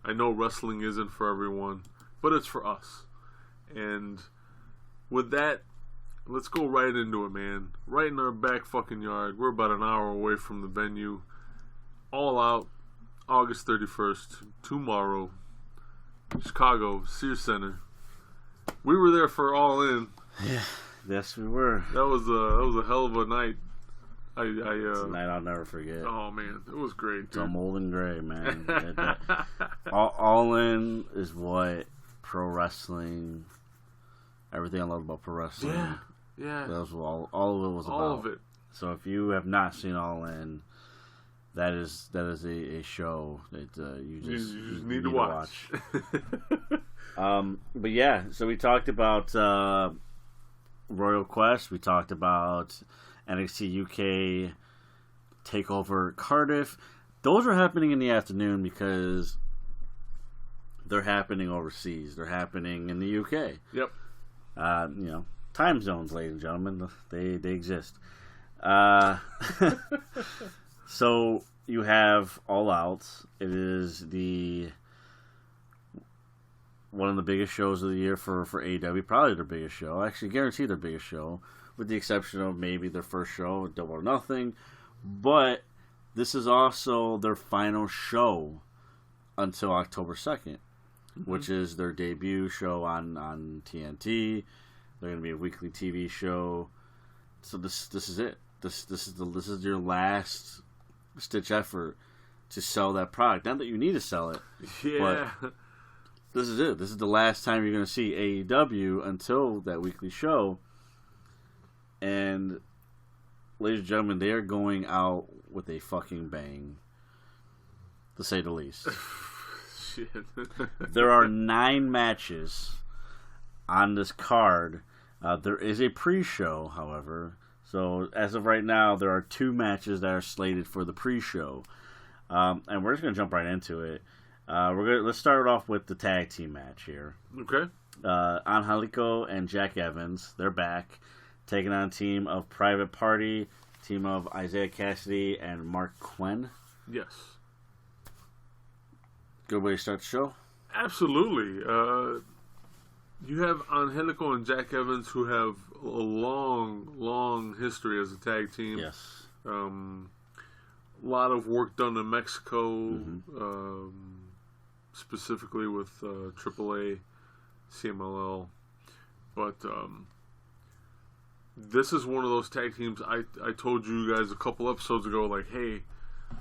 I know wrestling isn't for everyone, but it's for us. And with that, let's go right into it, man. Right in our back fucking yard. We're about an hour away from the venue. All Out, August 31st, tomorrow, Chicago, Sears Center. We were there for All In. Yeah, yes, we were. That was a hell of a night. It's a night I'll never forget. Oh man, it was great, dude. It's old and gray, man. All In is what pro wrestling, everything I love about pro wrestling. Yeah. That was all of it was about. All of it. So if you have not seen All In, that is a show that you just need to watch. But yeah, so we talked about Royal Quest. We talked about NXT UK Takeover Cardiff. Those are happening in the afternoon because they're happening overseas. They're happening in the UK. Yep. Time zones, ladies and gentlemen, they exist. So you have All Out. It is one of the biggest shows of the year for AEW. Probably their biggest show. Actually, guarantee their biggest show, with the exception of maybe their first show, Double or Nothing. But this is also their final show until October 2nd, which is their debut show on TNT. They're going to be a weekly TV show. So this is it. This is your last stitch effort to sell that product. Not that you need to sell it. Yeah. But this is it. This is the last time you're going to see AEW until that weekly show. And ladies and gentlemen, they are going out with a fucking bang, to say the least. Shit. There are 9 matches on this card. There is a pre-show, however. So as of right now, there are 2 matches that are slated for the pre-show, and we're just gonna jump right into it. Let's start off with the tag team match here. Okay. Angelico and Jack Evans, they're back, taking on a team of Private Party, team of Isaiah Cassidy and Mark Quinn. Yes. Good way to start the show. Absolutely. You have Angelico and Jack Evans, who have a long history as a tag team. Yes. A lot of work done in Mexico, specifically with AAA, CMLL. But this is one of those tag teams I told you guys a couple episodes ago, like, hey,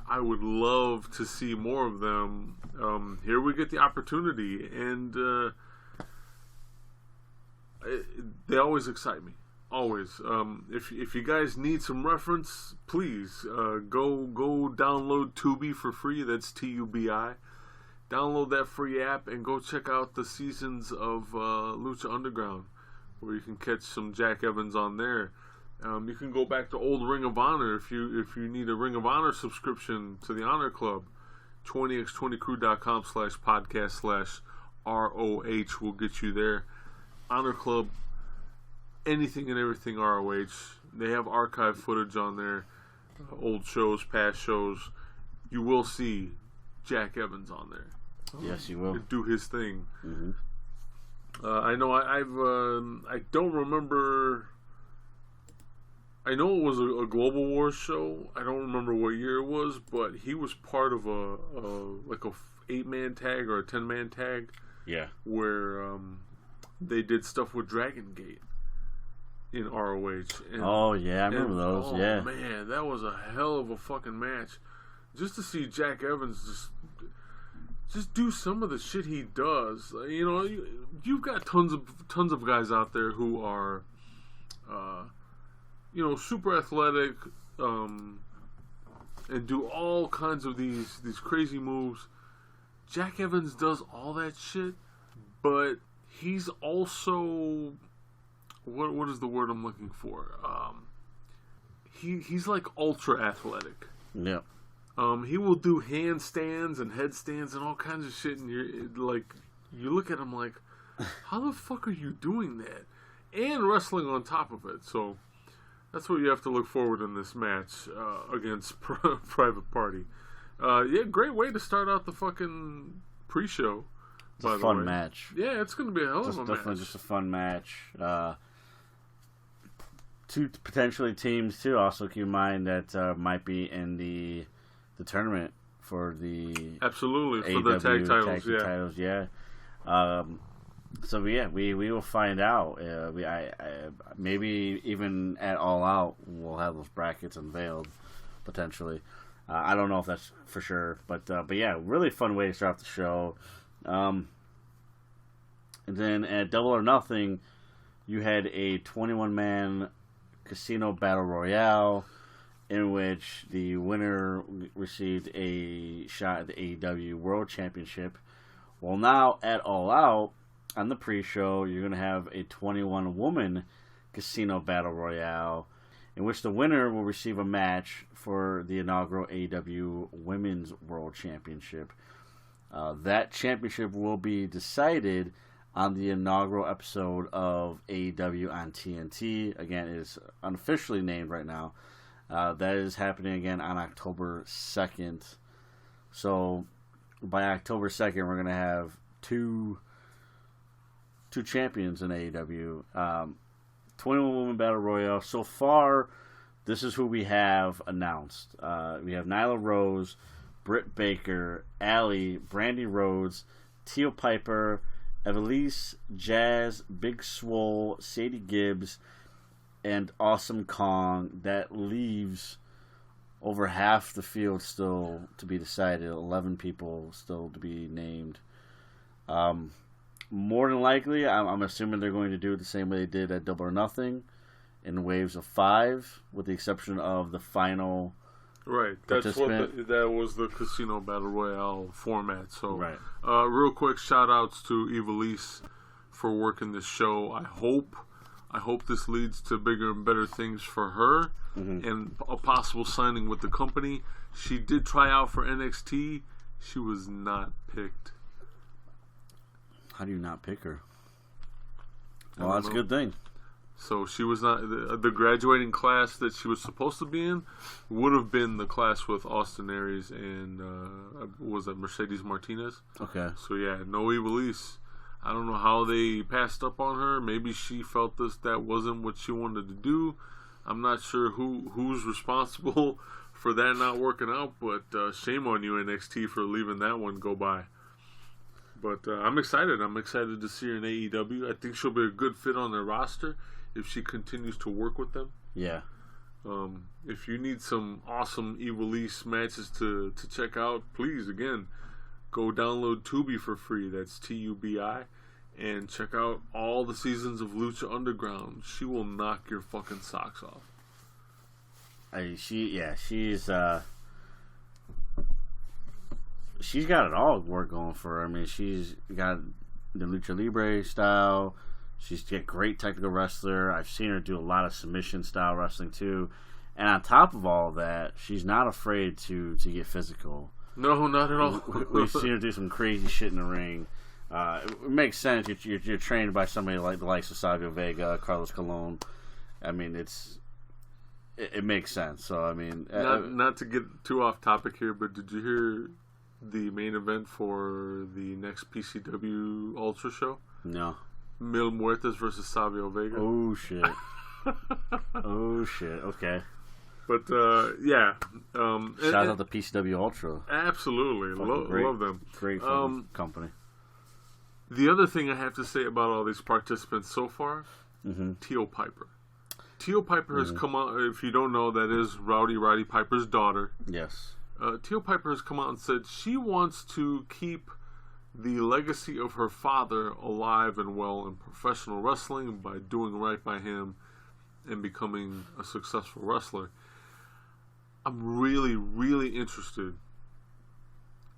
I would love to see more of them. Here we get the opportunity, and they always excite me. Always. If you guys need some reference, please go download Tubi for free. That's TUBI. Download that free app and go check out the seasons of Lucha Underground, where you can catch some Jack Evans on there. You can go back to old Ring of Honor if you need a Ring of Honor subscription to the Honor Club. 20x20crew.com/podcast/ROH will get you there. Honor Club, anything and everything ROH. They have archive footage on there, old shows, past shows. You will see Jack Evans on there. Yes, he will. Do his thing. Mm-hmm. I know I don't remember. I know it was a Global Wars show. I don't remember what year it was, but he was part of a 8-man tag or a 10-man tag. Yeah. Where they did stuff with Dragon Gate in ROH. And, I remember those. Oh, yeah. Man, that was a hell of a fucking match. Just to see Jack Evans just do some of the shit he does. You know, you've got tons of guys out there who are, super athletic, and do all kinds of these crazy moves. Jack Evans does all that shit, but he's also what is the word I'm looking for? He's like ultra athletic. Yeah. He will do handstands and headstands and all kinds of shit, and you look at him like, how the fuck are you doing that? And wrestling on top of it. So that's what you have to look forward in this match against Private Party. Great way to start out the fucking pre-show. It's a fun match. Yeah, it's going to be a hell of a match. Definitely just a fun match. Two potentially teams too. Also keep in mind that might be in the tournament for the absolutely for AEW the tag titles. Titles, yeah. So we will find out. I maybe even at All Out we'll have those brackets unveiled potentially. I don't know if that's for sure, but yeah, really fun way to start off the show. And then at Double or Nothing, you had a 21-man casino battle royale in which the winner received a shot at the AEW World Championship. Well, now at All Out, on the pre-show, you're going to have a 21-woman casino battle royale in which the winner will receive a match for the inaugural AEW Women's World Championship. That championship will be decided on the inaugural episode of AEW on TNT. Again, it is unofficially named right now. That is happening again on October 2nd. So by October 2nd, we're going to have two champions in AEW. 21-woman battle royale. So far, this is who we have announced. We have Nyla Rose, Britt Baker, Allie, Brandy Rhodes, Teal Piper, Evelise, Jazz, Big Swole, Sadie Gibbs, and Awesome Kong. That leaves over half the field still to be decided. 11 people still to be named. More than likely, I'm assuming they're going to do it the same way they did at Double or Nothing, in waves of 5, with the exception of the final. Right, that was the Casino Battle Royale format. So, right. Real quick, shout outs to Evilise for working this show. I hope this leads to bigger and better things for her, and a possible signing with the company. She did try out for NXT. She was not picked. How do you not pick her? Well, that's a good thing. So she was not the graduating class that she was supposed to be in. Would have been the class with Austin Aries and was that Mercedes Martinez? Okay. So yeah, no Evilise. I don't know how they passed up on her. Maybe she felt that wasn't what she wanted to do. I'm not sure who's responsible for that not working out, but shame on you, NXT, for leaving that one go by. But I'm excited. I'm excited to see her in AEW. I think she'll be a good fit on their roster if she continues to work with them. Yeah. If you need some awesome Evilise matches to check out, please, again, go download Tubi for free. That's TUBI. And check out all the seasons of Lucha Underground. She will knock your fucking socks off. She's got it all work going for her. I mean, she's got the Lucha Libre style. She's a great technical wrestler. I've seen her do a lot of submission style wrestling too. And on top of all that, she's not afraid to get physical. No, not at all. We've seen her do some crazy shit in the ring. It makes sense. You're trained by somebody like the likes of Savio Vega, Carlos Colon. I mean, it makes sense. So I mean, not to get too off topic here, but did you hear the main event for the next PCW Ultra show? No. Mil Muertes versus Savio Vega. Oh, shit. Oh, shit. Okay. But, yeah. Shout out to PCW Ultra. Absolutely. Love them. Great company. The other thing I have to say about all these participants so far, Teal Piper. Teal Piper has come out, if you don't know, that is Roddy Piper's daughter. Yes. Teal Piper has come out and said she wants to keep the legacy of her father alive and well in professional wrestling by doing right by him and becoming a successful wrestler. I'm really, really interested,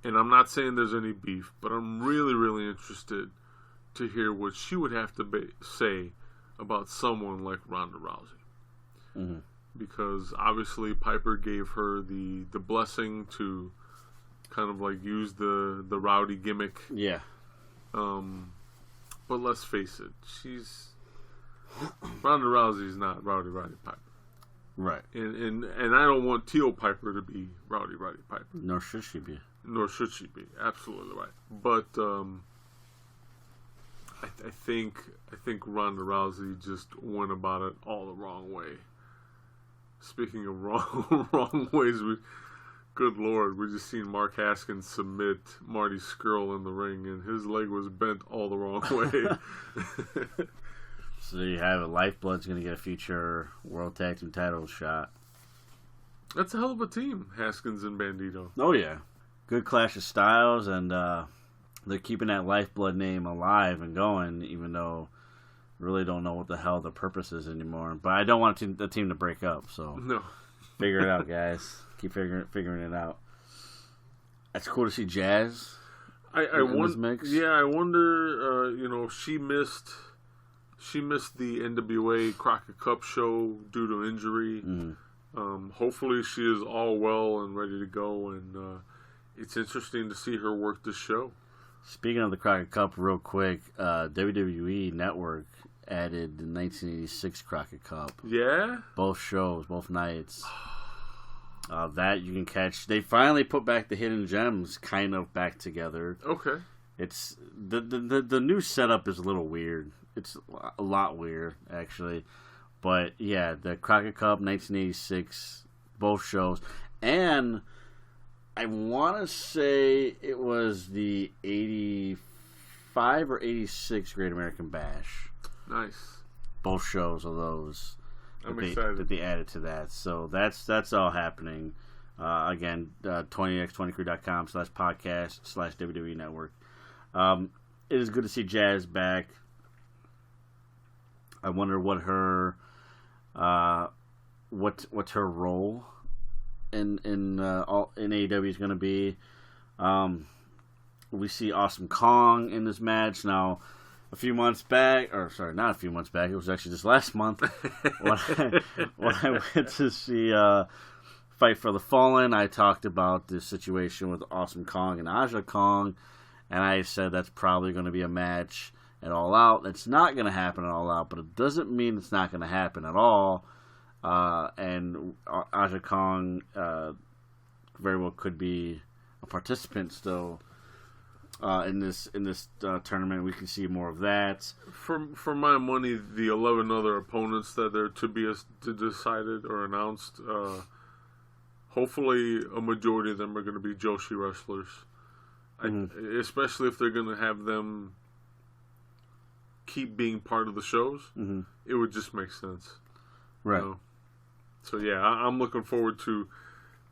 and I'm not saying there's any beef, but I'm really, really interested to hear what she would have to say about someone like Ronda Rousey. Because obviously Piper gave her the blessing to kind of like use the rowdy gimmick. Yeah. But let's face it, Ronda Rousey's not Roddy Piper. Right. And I don't want Teal Piper to be Roddy Piper. Nor should she be. Absolutely right. But I think Ronda Rousey just went about it all the wrong way. Speaking of wrong ways, good Lord, we just seen Mark Haskins submit Marty Scurll in the ring, and his leg was bent all the wrong way. So you have it. Lifeblood's going to get a future World Tag Team title shot. That's a hell of a team, Haskins and Bandito. Oh, yeah. Good clash of styles, and they're keeping that Lifeblood name alive and going, even though really don't know what the hell the purpose is anymore. But I don't want the team to break up, so no. Figure it out, guys. Keep figuring it out. It's cool to see Jazz. I wonder. Yeah, I wonder. She missed the NWA Crockett Cup show due to injury. Hopefully, she is all well and ready to go, and it's interesting to see her work this show. Speaking of the Crockett Cup, real quick, WWE Network added the 1986 Crockett Cup. Yeah? Both shows, both nights. That you can catch. They finally put back the Hidden Gems kind of back together. Okay. It's the new setup is a little weird. It's a lot weird, actually. But, yeah, the Crockett Cup, 1986, both shows. And I want to say it was the 85 or 86 Great American Bash. Nice. Both shows of those. I'm excited that they added to that. So that's all happening. Again, 20x20crew.com/podcast/WWE Network. It is good to see Jazz back. I wonder what her what's her role in AEW is going to be. We see Awesome Kong in this match now. A few months back, or sorry, not a few months back, it was actually just last month when I went to see Fight for the Fallen. I talked about the situation with Awesome Kong and Aja Kong, and I said that's probably going to be a match at All Out. It's not going to happen at All Out, but it doesn't mean it's not going to happen at all. And Aja Kong very well could be a participant still. In this tournament, we can see more of that. For my money, the 11 other opponents that are to be decided or announced, hopefully a majority of them are going to be Joshi wrestlers. Especially if they're going to have them keep being part of the shows. It would just make sense. Right. So yeah, I'm looking forward to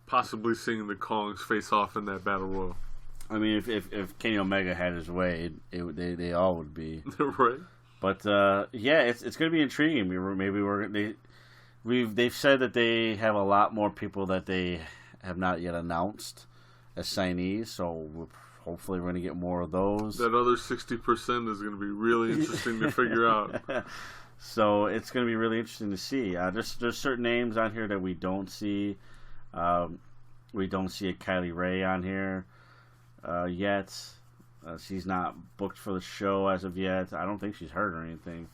possibly seeing the Kongs face off in that Battle Royal. I mean, if Kenny Omega had his way, they all would be right. But yeah, it's going to be intriguing. They've said that they have a lot more people that they have not yet announced as signees. So hopefully we're going to get more of those. That other 60% is going to be really interesting to figure out. So it's going to be really interesting to see. There's certain names on here that we don't see. We don't see a Kylie Ray on here. Yet. She's not booked for the show as of yet. I don't think she's hurt or anything.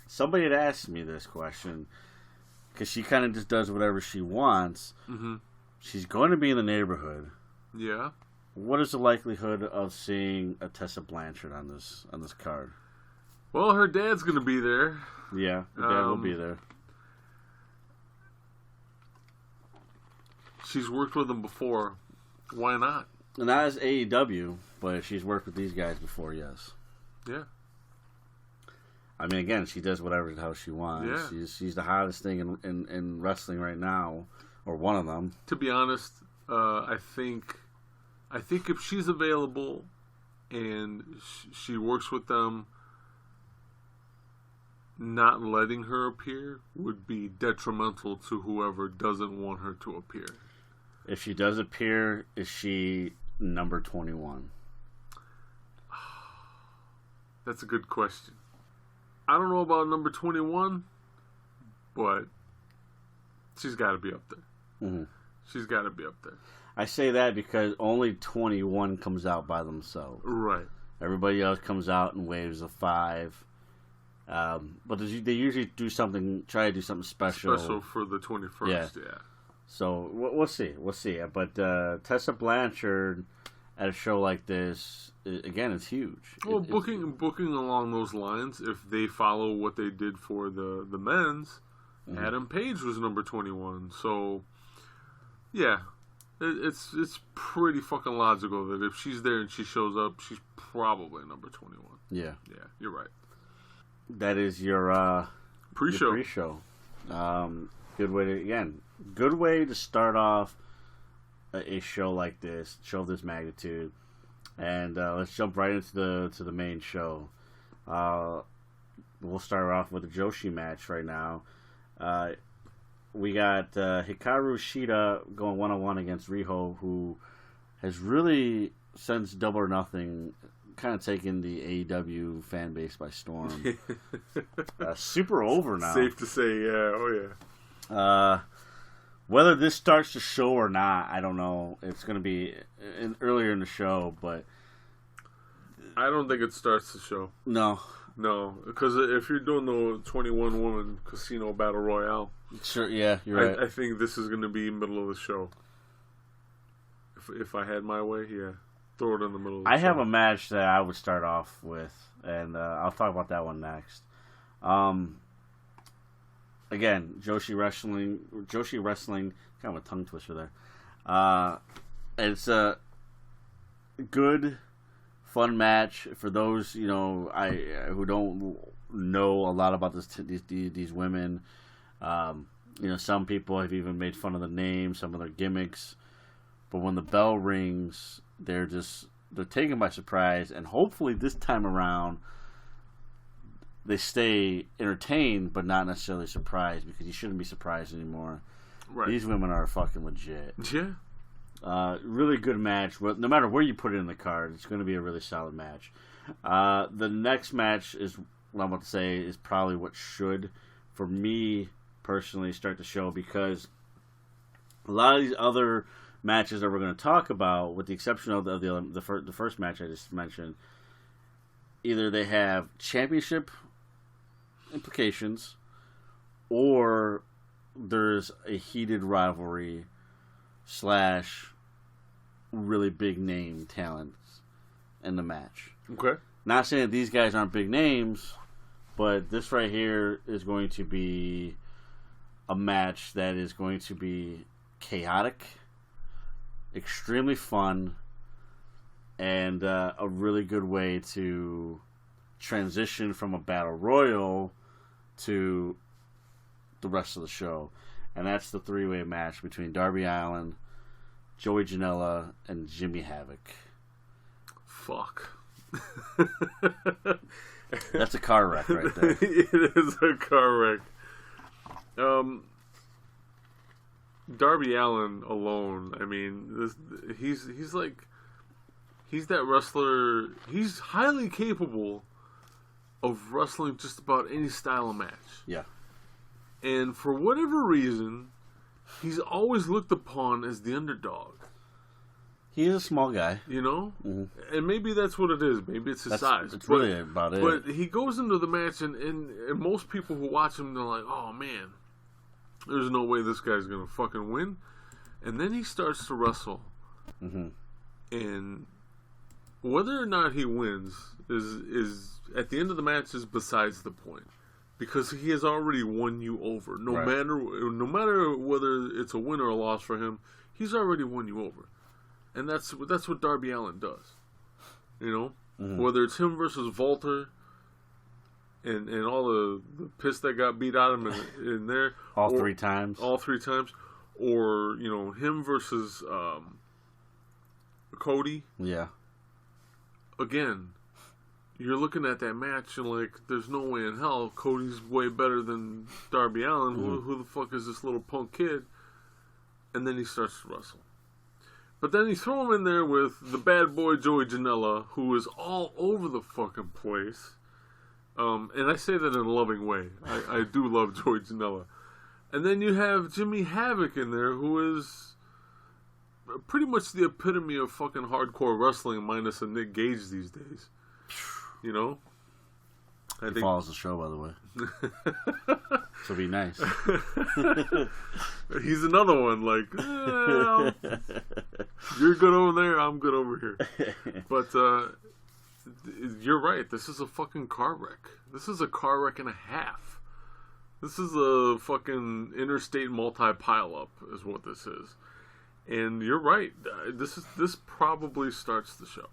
Somebody had asked me this question because she kind of just does whatever she wants. She's going to be in the neighborhood Yeah. What is the likelihood of seeing a Tessa Blanchard on this card? Well, her dad's going to be there. Yeah, her dad will be there. She's worked with him before. Why not? Not as AEW, but she's worked with these guys before, yes. Yeah. I mean, again, she does whatever the hell she wants. Yeah. She's the hottest thing in wrestling right now, or one of them. To be honest, I think if she's available and she works with them, not letting her appear would be detrimental to whoever doesn't want her to appear. If she does appear, is she number 21? That's a good question. I don't know about number 21, but she's got to be up there. Mm-hmm. She's got to be up there. I say that because only 21 comes out by themselves. Right. Everybody else comes out in waves of 5. But they usually try to do something special. Special for the 21st, yeah. So we'll see. But Tessa Blanchard at a show like this, again, it's huge. Well, booking along those lines, if they follow what they did for the men's, mm-hmm. Adam Page was number 21. So, yeah, it's pretty fucking logical that if she's there and she shows up, she's probably number 21. Yeah, you're right. That is your pre-show. Pre-show. Good way to start off a show like this, show of this magnitude, and let's jump right into the main show. We'll start off with the Joshi match right now. We got Hikaru Shida going 1-on-1 against Riho, who has really, since Double or Nothing, kind of taken the AEW fan base by storm. Super over now. Safe to say, yeah. Oh, yeah. Whether this starts the show or not, I don't know. It's going to be earlier in the show, but I don't think it starts the show. No, because if you're doing the 21-woman casino battle royale, sure, yeah, you're right. I think this is going to be middle of the show. If I had my way, yeah, throw it in the middle of the show. I have a match that I would start off with, and I'll talk about that one next. Again, Joshi Wrestling, kind of a tongue twister there. It's a good, fun match for those who don't know a lot about these women. Some people have even made fun of the name, some of their gimmicks. But when the bell rings, they're taken by surprise, and hopefully this time around they stay entertained, but not necessarily surprised, because you shouldn't be surprised anymore. Right. These women are fucking legit. Yeah. Really good match. No matter where you put it in the card, it's going to be a really solid match. The next match is what I'm about to say is probably what should, for me personally, start the show, because a lot of these other matches that we're going to talk about, with the exception of the first match I just mentioned, either they have championship implications, or there's a heated rivalry / really big name talents in the match. Okay. Not saying that these guys aren't big names, but this right here is going to be a match that is going to be chaotic, extremely fun, and a really good way to transition from a battle royal to the rest of the show. And that's the 3-way match between Darby Allin, Joey Janela, and Jimmy Havoc. Fuck. That's a car wreck right there. It is a car wreck. Darby Allin alone, I mean, he's that wrestler. He's highly capable of wrestling just about any style of match. Yeah. And for whatever reason, he's always looked upon as the underdog. He is a small guy. Mm-hmm. And maybe that's what it is. Maybe it's his size. That's really about it. But he goes into the match, and most people who watch him, they're like, oh, man, there's no way this guy's going to fucking win. And then he starts to wrestle. Mm-hmm. And whether or not he wins is at the end of the match is besides the point, because he has already won you over. No matter whether it's a win or a loss for him, he's already won you over, and that's what Darby Allin does. You know, whether it's him versus Walter, and all the piss that got beat out of him in there, all three times, or you know, him versus Cody. Yeah. Again, you're looking at that match and like, there's no way in hell Cody's way better than Darby Allin. Who the fuck is this little punk kid? And then he starts to wrestle. But then you throw him in there with the bad boy Joey Janela, who is all over the fucking place. And I say that in a loving way. I do love Joey Janela. And then you have Jimmy Havoc in there, who is pretty much the epitome of fucking hardcore wrestling, minus a Nick Gage these days. You know? He follows the show, by the way. So be nice. He's another one, like, you're good over there, I'm good over here. But you're right, this is a fucking car wreck. This is a car wreck and a half. This is a fucking interstate multi-pile-up is what this is. And you're right, this probably starts the show.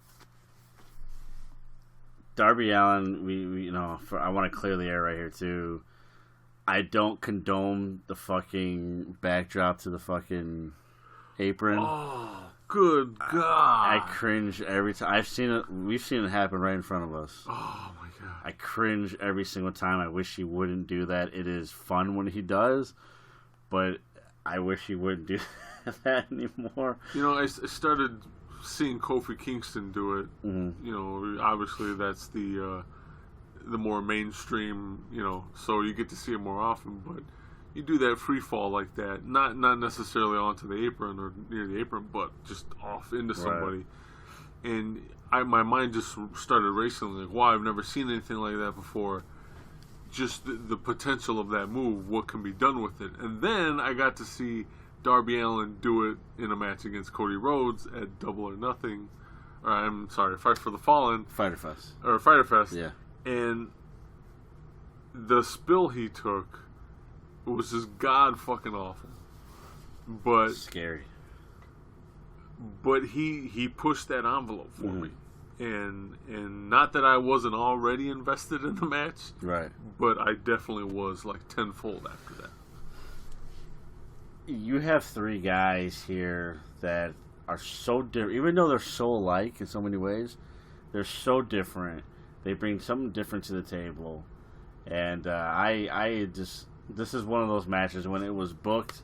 Darby Allin, we you know, I want to clear the air right here too. I don't condone the fucking backdrop to the fucking apron. Oh, good God! I cringe every time. We've seen it happen right in front of us. Oh my God! I cringe every single time. I wish he wouldn't do that. It is fun when he does, but I wish he wouldn't do that anymore. You know, I started seeing Kofi Kingston do it. Mm-hmm. You know, obviously that's the more mainstream. You know, so you get to see it more often. But you do that free fall like that, not necessarily onto the apron or near the apron, but just off into somebody. Right. And my mind just started racing. Like, wow, I've never seen anything like that before. Just the potential of that move, what can be done with it. And then I got to see Darby Allin do it in a match against Cody Rhodes at Double or Nothing. Or I'm sorry, Fight for the Fallen. Fighter Fest. Or Fighter Fest. Yeah. And the spill he took was just god fucking awful. But scary. But he pushed that envelope for me. And not that I wasn't already invested in the match. Right. But I definitely was like tenfold after that. You have three guys here that are so different. Even though they're so alike in so many ways, they're so different. They bring something different to the table. And this is one of those matches, when it was booked,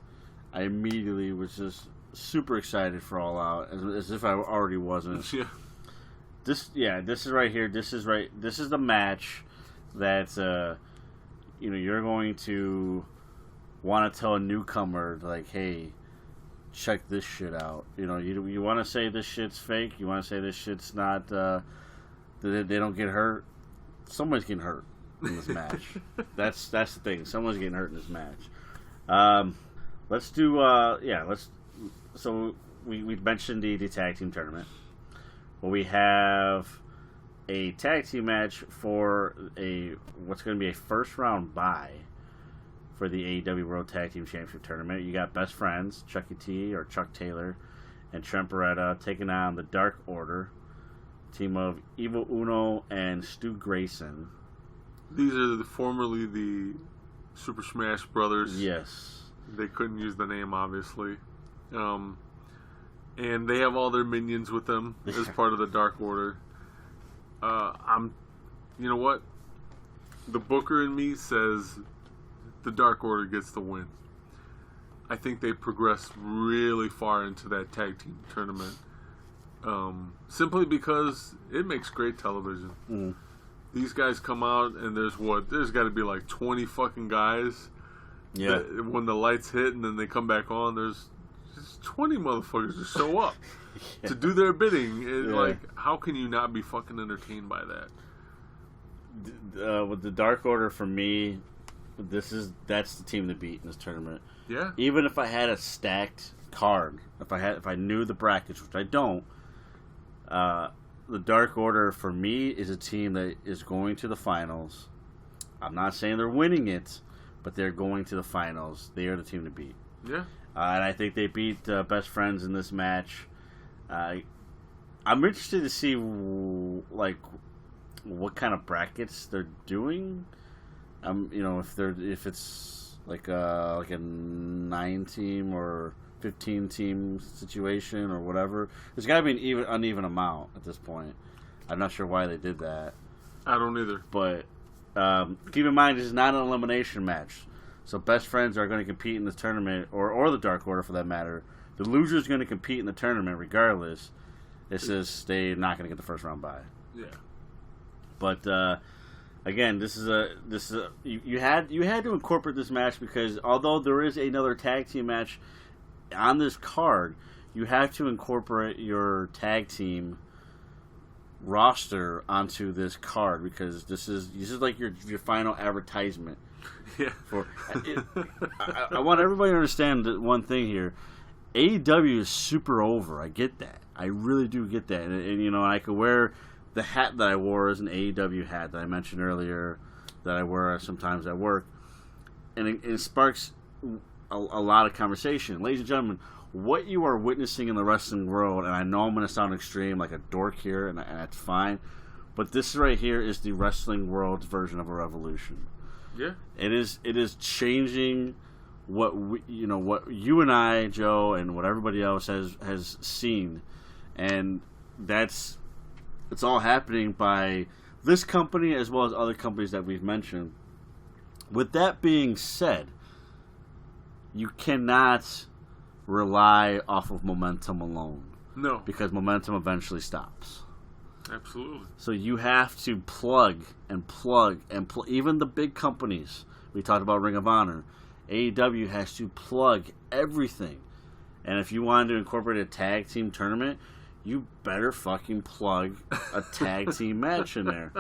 I immediately was just super excited for All Out, as if I already wasn't. Yeah. This is right here. This is the match that you're going to want to tell a newcomer, like, hey, check this shit out. You know, you want to say this shit's fake. You want to say this shit's not. They don't get hurt. Someone's getting hurt in this match. That's the thing. Someone's getting hurt in this match. Let's do. So we mentioned the tag team tournament. Well, we have a tag team match for what's going to be a first round bye for the AEW World Tag Team Championship Tournament. You got Best Friends, Chucky T or Chuck Taylor, and Trent Beretta taking on the Dark Order, team of Evil Uno and Stu Grayson. These are formerly the Super Smash Brothers. Yes. They couldn't use the name, obviously. And they have all their minions with them as part of the Dark Order. You know what? The booker in me says the Dark Order gets the win. I think they progressed really far into that tag team tournament. Simply because it makes great television. Mm. These guys come out and there's got to be like 20 fucking guys. Yeah. When the lights hit and then they come back on, there's just 20 motherfuckers to show up to do their bidding. And like, how can you not be fucking entertained by that? With the Dark Order, for me, that's the team to beat in this tournament. Yeah. Even if I had a stacked card, if I knew the brackets, which I don't, The Dark Order, for me, is a team that is going to the finals. I'm not saying they're winning it, but they're going to the finals. They are the team to beat. Yeah. And I think they beat Best Friends in this match. I'm interested to see what kind of brackets they're doing. If it's like a 9-team or 15-team situation or whatever. There's got to be an uneven amount at this point. I'm not sure why they did that. I don't either. But keep in mind, this is not an elimination match. So Best Friends are going to compete in this tournament, or the Dark Order for that matter. The loser is going to compete in the tournament regardless. It's just they're not going to get the first round bye. Yeah. But again, you had to incorporate this match because although there is another tag team match on this card, you have to incorporate your tag team roster onto this card because this is like your final advertisement. Yeah. I want everybody to understand that one thing here. AEW is super over. I get that. I really do get that. And I could wear the hat that I wore as an AEW hat that I mentioned earlier that I wear sometimes at work. And it sparks a lot of conversation. Ladies and gentlemen, what you are witnessing in the wrestling world, and I know I'm going to sound extreme like a dork here, and that's fine, but this right here is the wrestling world's version of a revolution. Yeah. It is changing what what you and I, Joe, and what everybody else has seen, and it's all happening by this company as well as other companies that we've mentioned. With that being said, you cannot rely off of momentum alone. No. Because momentum eventually stops. Absolutely. So you have to plug. Even the big companies. We talked about Ring of Honor. AEW has to plug everything. And if you wanted to incorporate a tag team tournament, you better fucking plug a tag team match in there.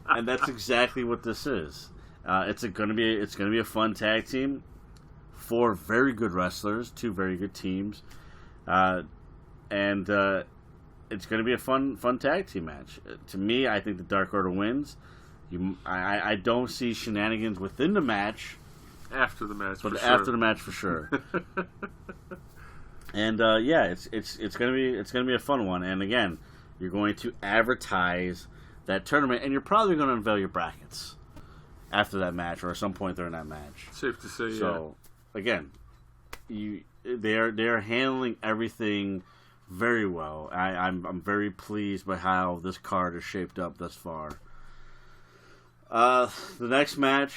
And that's exactly what this is. It's gonna be a fun tag team. 4 very good wrestlers, 2 very good teams, and it's going to be a fun tag team match. To me, I think the Dark Order wins. I don't see shenanigans within the match. After the match, but for after sure. the match for sure. And it's going to be a fun one. And again, you're going to advertise that tournament, and you're probably going to unveil your brackets after that match or at some point during that match. Safe to say, So, again, they're handling everything very well. I'm very pleased by how this card is shaped up thus far. The next match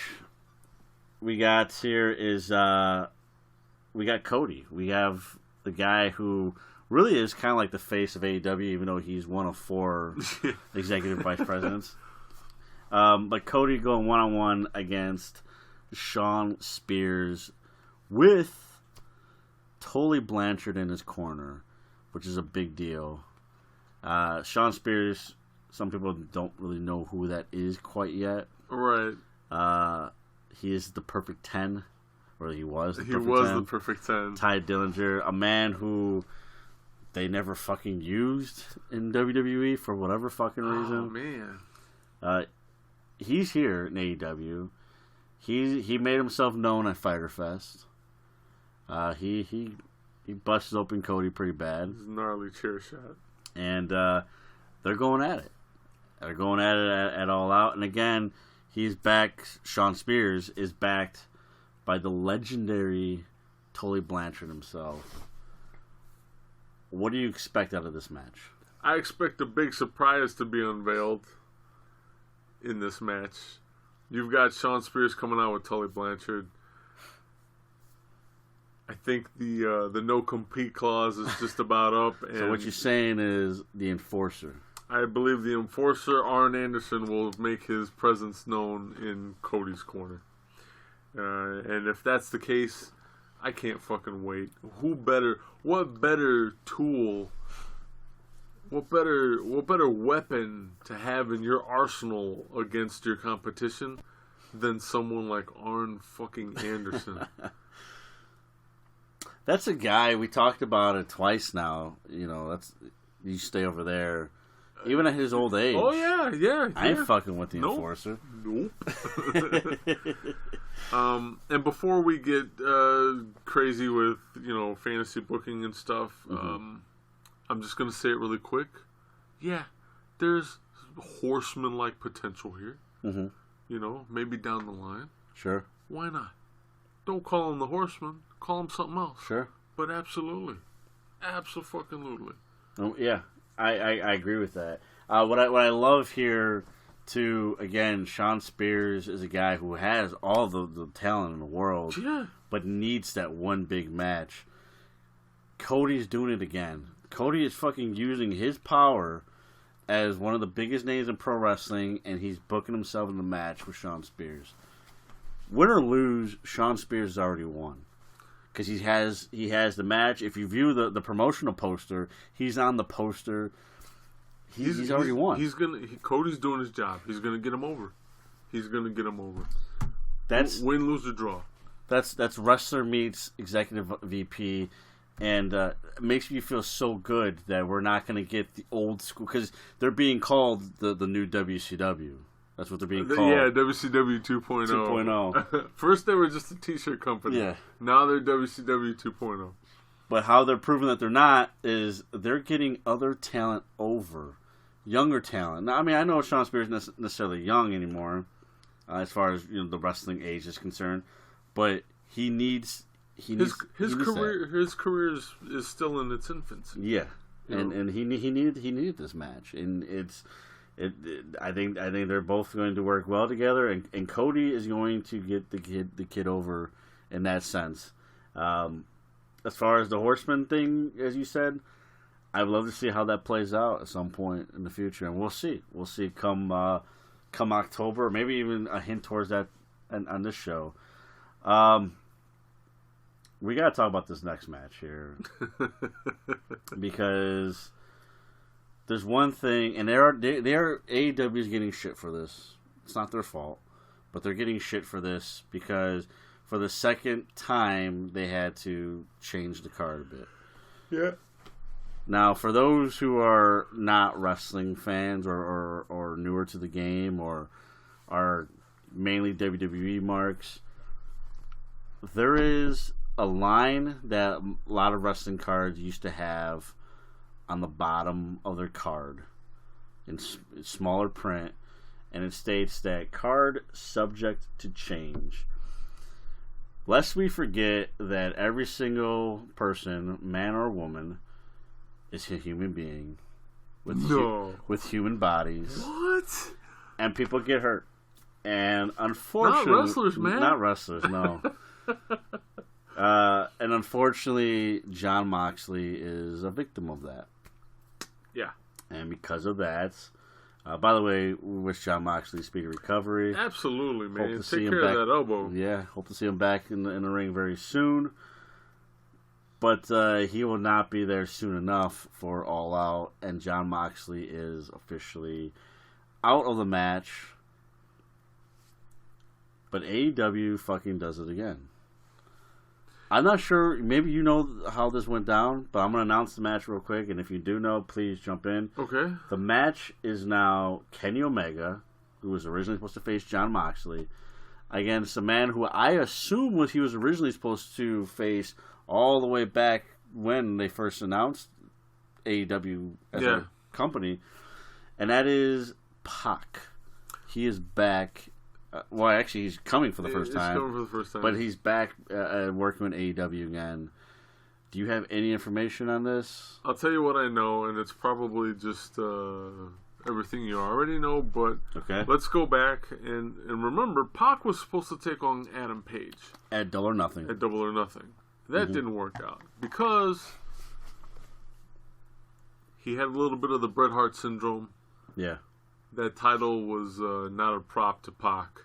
we got here is we got Cody. We have the guy who really is kind of like the face of AEW, even though he's one of 4 executive vice presidents. But Cody going one-on-one against Sean Spears with Tully Blanchard in his corner, which is a big deal. Sean Spears, some people don't really know who that is quite yet. Right. He is the perfect 10, or he was the perfect 10. He was the perfect 10. Ty Dillinger, a man who they never fucking used in WWE for whatever fucking reason. Oh, man. He's here in AEW. He made himself known at Fyter Fest. He busts open Cody pretty bad. His gnarly chair shot. And they're going at it. They're going at it at All Out. And again, he's back. Sean Spears is backed by the legendary Tully Blanchard himself. What do you expect out of this match? I expect a big surprise to be unveiled in this match. You've got Sean Spears coming out with Tully Blanchard. I think the no-compete clause is just about up. And So what you're saying is the enforcer. I believe the enforcer, Arn Anderson, will make his presence known in Cody's corner. And if that's the case, I can't fucking wait. What better tool, what better weapon to have in your arsenal against your competition than someone like Arn fucking Anderson? That's a guy, we talked about it twice now. You stay over there. Even at his old age. Oh, yeah. I ain't fucking with the Nope. Enforcer. Nope. And before we get crazy with, fantasy booking and stuff, I'm just going to say it really quick. Yeah, there's horseman-like potential here. Maybe down the line. Sure. Why not? Don't call him the Horseman. Call him something else. Sure. But absolutely. Absolutely. Oh, yeah, I agree with that. What I love here, too, again, Sean Spears is a guy who has all the talent in the world, but needs that one big match. Cody's doing it again. Cody is fucking using his power as one of the biggest names in pro wrestling, and he's booking himself in the match with Sean Spears. Win or lose, Sean Spears has already won. Because he has the match. If you view the promotional poster, he's on the poster. He's already won. Cody's doing his job. He's gonna get him over. That's win, lose, or draw. That's wrestler meets executive VP, and it makes me feel so good that we're not gonna get the old school, because they're being called the new WCW. That's what they're being called. Yeah, WCW 2.0. 2.0. First they were just a t-shirt company. Yeah. Now they're WCW 2.0. But how they're proving that they're not is they're getting other talent over. Younger talent. Now, I mean, I know Sean Spears isn't necessarily young anymore, as far as the wrestling age is concerned, but his career is still in its infancy. Yeah. And he needed this match, and I think they're both going to work well together, and Cody is going to get the kid over in that sense. As far as the Horseman thing, as you said, I'd love to see how that plays out at some point in the future, and we'll see. We'll see come October, maybe even a hint towards that on this show. We got to talk about this next match here because there's one thing, and AEW is getting shit for this. It's not their fault, but they're getting shit for this because for the second time they had to change the card a bit. Yeah. Now, for those who are not wrestling fans or newer to the game or are mainly WWE marks, there is a line that a lot of wrestling cards used to have on the bottom of their card in smaller print, and it states that card subject to change. Lest we forget that every single person, man or woman, is a human being with human bodies. What? And people get hurt. And unfortunately... Not wrestlers, man. Not wrestlers, no. And unfortunately, Jon Moxley is a victim of that. Yeah. And because of that... by the way, we wish Jon Moxley speedy recovery. Absolutely, man. Hope to see Take him care back. of that elbow. Yeah, hope to see him back in the ring very soon. But he will not be there soon enough for All Out, and Jon Moxley is officially out of the match. But AEW fucking does it again. I'm not sure, maybe you know how this went down, but I'm going to announce the match real quick, and if you do know, please jump in. Okay. The match is now Kenny Omega, who was originally supposed to face Jon Moxley, against a man who I assume he was originally supposed to face all the way back when they first announced AEW as a company, and that is Pac. He is back. Well, actually, he's coming for the first time. He's coming for the first time. But he's back working with AEW again. Do you have any information on this? I'll tell you what I know, and it's probably just everything you already know, but okay. Let's go back and remember, Pac was supposed to take on Adam Page. At Double or Nothing. At Double or Nothing. That didn't work out because he had a little bit of the Bret Hart syndrome. Yeah. That title was not a prop to Pac,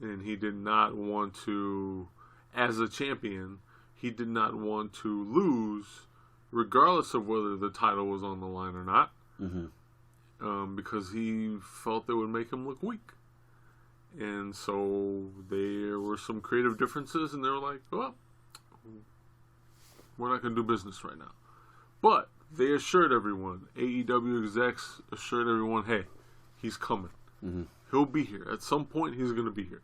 and he did not want to, as a champion, he did not want to lose, regardless of whether the title was on the line or not, because he felt it would make him look weak. And so there were some creative differences, and they were like, well, we're not going to do business right now. But they assured everyone, AEW execs assured everyone, hey, he's coming. Mm-hmm. He'll be here. At some point, he's going to be here.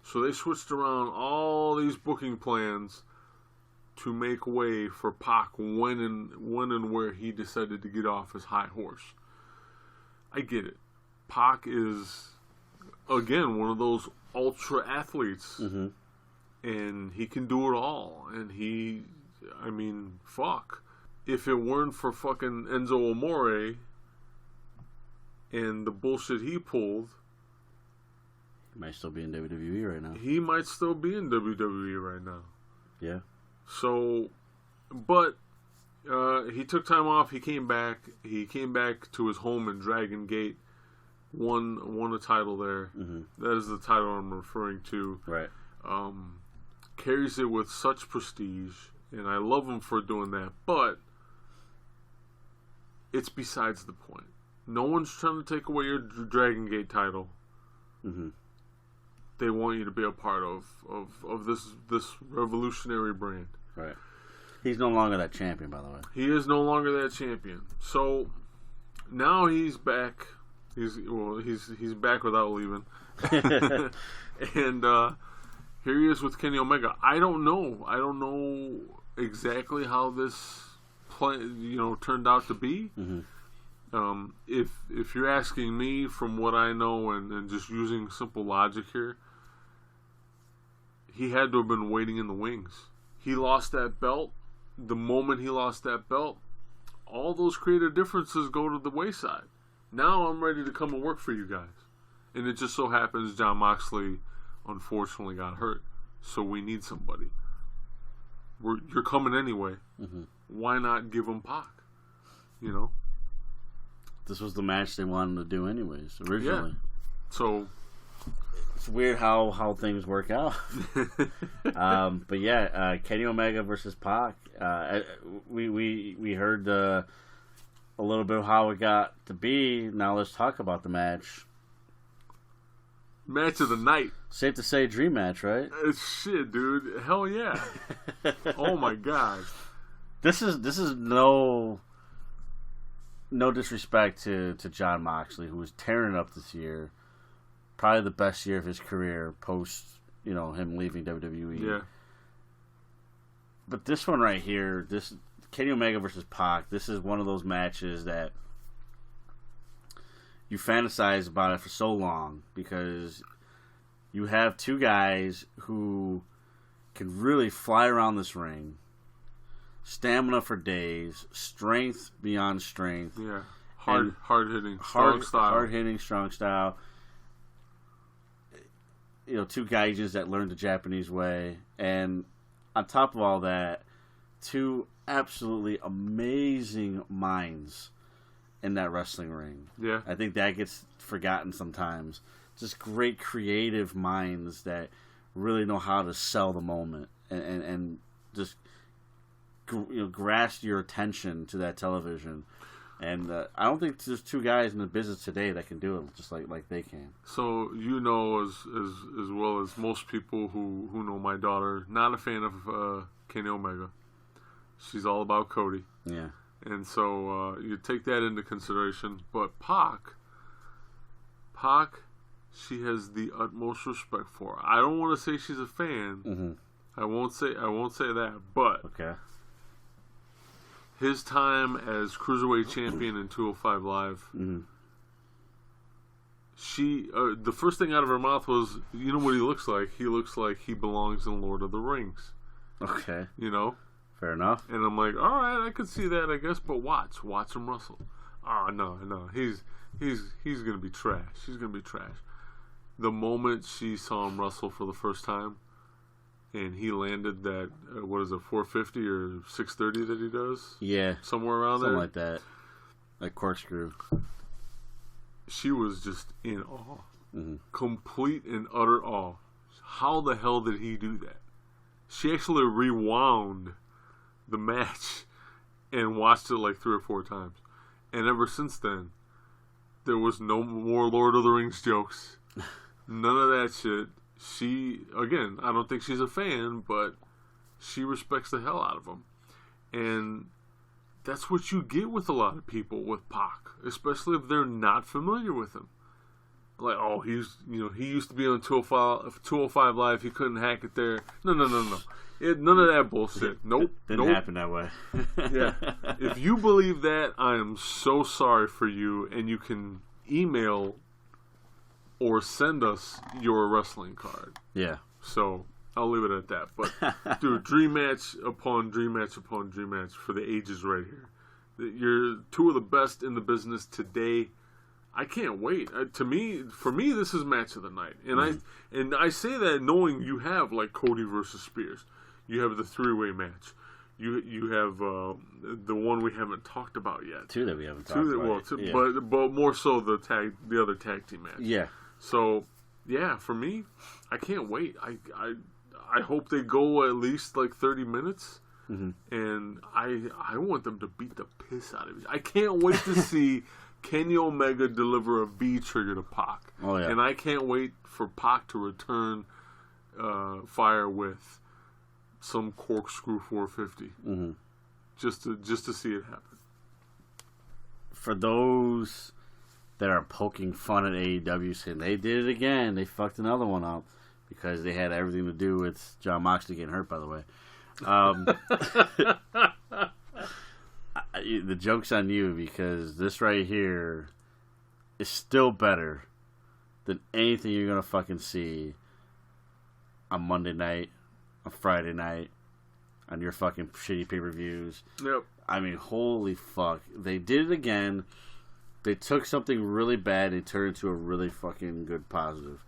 So they switched around all these booking plans to make way for Pac when and where he decided to get off his high horse. I get it. Pac is, again, one of those ultra athletes. Mm-hmm. And he can do it all. And fuck. If it weren't for fucking Enzo Amore and the bullshit he pulled, He might still be in WWE right now. he might still be in WWE right now. Yeah. So, but he took time off. He came back. He came back to his home in Dragon Gate. Won a title there. Mm-hmm. That is the title I'm referring to. Right. Carries it with such prestige, and I love him for doing that. But it's besides the point. No one's trying to take away your Dragon Gate title. Mm-hmm. They want you to be a part of this revolutionary brand. Right. He's no longer that champion, by the way. He is no longer that champion. So now he's back. He's back without leaving. And here he is with Kenny Omega. I don't know exactly how this turned out to be. Mm-hmm. If you're asking me from what I know and just using simple logic here, he had to have been waiting in the wings. He lost that belt. The moment he lost that belt, all those creative differences go to the wayside. Now I'm ready to come and work for you guys. And it just so happens Jon Moxley unfortunately got hurt. So we need somebody. You're coming anyway. Mm-hmm. Why not give him Pac? This was the match they wanted to do anyways, originally. Yeah. So it's weird how things work out. But yeah, Kenny Omega versus Pac. We heard a little bit of how it got to be. Now let's talk about the match. Match of the night. Safe to say, dream match, right? Shit, dude. Hell yeah. Oh my god. This is no disrespect to Jon Moxley, who was tearing it up this year. Probably the best year of his career post, him leaving WWE. Yeah. But this one right here, this Kenny Omega versus Pac, this is one of those matches that you fantasize about it for so long because you have two guys who can really fly around this ring. Stamina for days, strength beyond strength. Yeah, hard hitting, strong style. Hard hitting, strong style. Two gaijins that learned the Japanese way, and on top of all that, two absolutely amazing minds in that wrestling ring. Yeah, I think that gets forgotten sometimes. Just great creative minds that really know how to sell the moment and just grasp your attention to that television. And I don't think there's two guys in the business today that can do it just like they can. So as well as most people who know my daughter, not a fan of Kenny Omega. She's all about Cody. Yeah. And so you take that into consideration. But Pac, she has the utmost respect for. I don't want to say she's a fan. Mm-hmm. I won't say that. But okay. His time as Cruiserweight Champion in 205 Live, mm-hmm. The first thing out of her mouth was, you know what he looks like? He looks like he belongs in Lord of the Rings. Okay. Fair enough. And I'm like, all right, I could see that, I guess, but watch him wrestle. Oh, no, he's going to be trash. He's going to be trash. The moment she saw him wrestle for the first time, and he landed that, 450 or 630 that he does? Yeah. Somewhere around there? Something like that. Like corkscrew. She was just in awe. Mm-hmm. Complete and utter awe. How the hell did he do that? She actually rewound the match and watched it like 3 or 4 times. And ever since then, there was no more Lord of the Rings jokes. None of that shit. She, again, I don't think she's a fan, but she respects the hell out of him. And that's what you get with a lot of people with Pac, especially if they're not familiar with him. Like, oh, he used to be on 205 Live. He couldn't hack it there. No. None of that bullshit. Nope. Didn't happen that way. Yeah. If you believe that, I am so sorry for you, and you can email or send us your wrestling card. Yeah. So I'll leave it at that. But dude, dream match upon dream match upon dream match for the ages right here. You're two of the best in the business today. I can't wait. For me, this is match of the night, and I say that knowing you have like Cody versus Spears, you have the 3-way match, you have the one we haven't talked about yet. Two that we haven't talked about. But more so the other tag team match. Yeah. So yeah, for me, I can't wait. I hope they go at least like 30 minutes. Mm-hmm. And I want them to beat the piss out of it. I can't wait to see Kenny Omega deliver a V trigger to Pac. Oh yeah. And I can't wait for Pac to return fire with some corkscrew 450. Mm-hmm. Just to see it happen. For those that are poking fun at AEW, saying they did it again, they fucked another one up because they had everything to do with Jon Moxley getting hurt, by the way. The joke's on you, because this right here is still better than anything you're gonna fucking see on Monday night, on Friday night, on your fucking shitty pay-per-views. Yep. I mean, holy fuck. They did it again. They took something really bad and turned it into a really fucking good positive.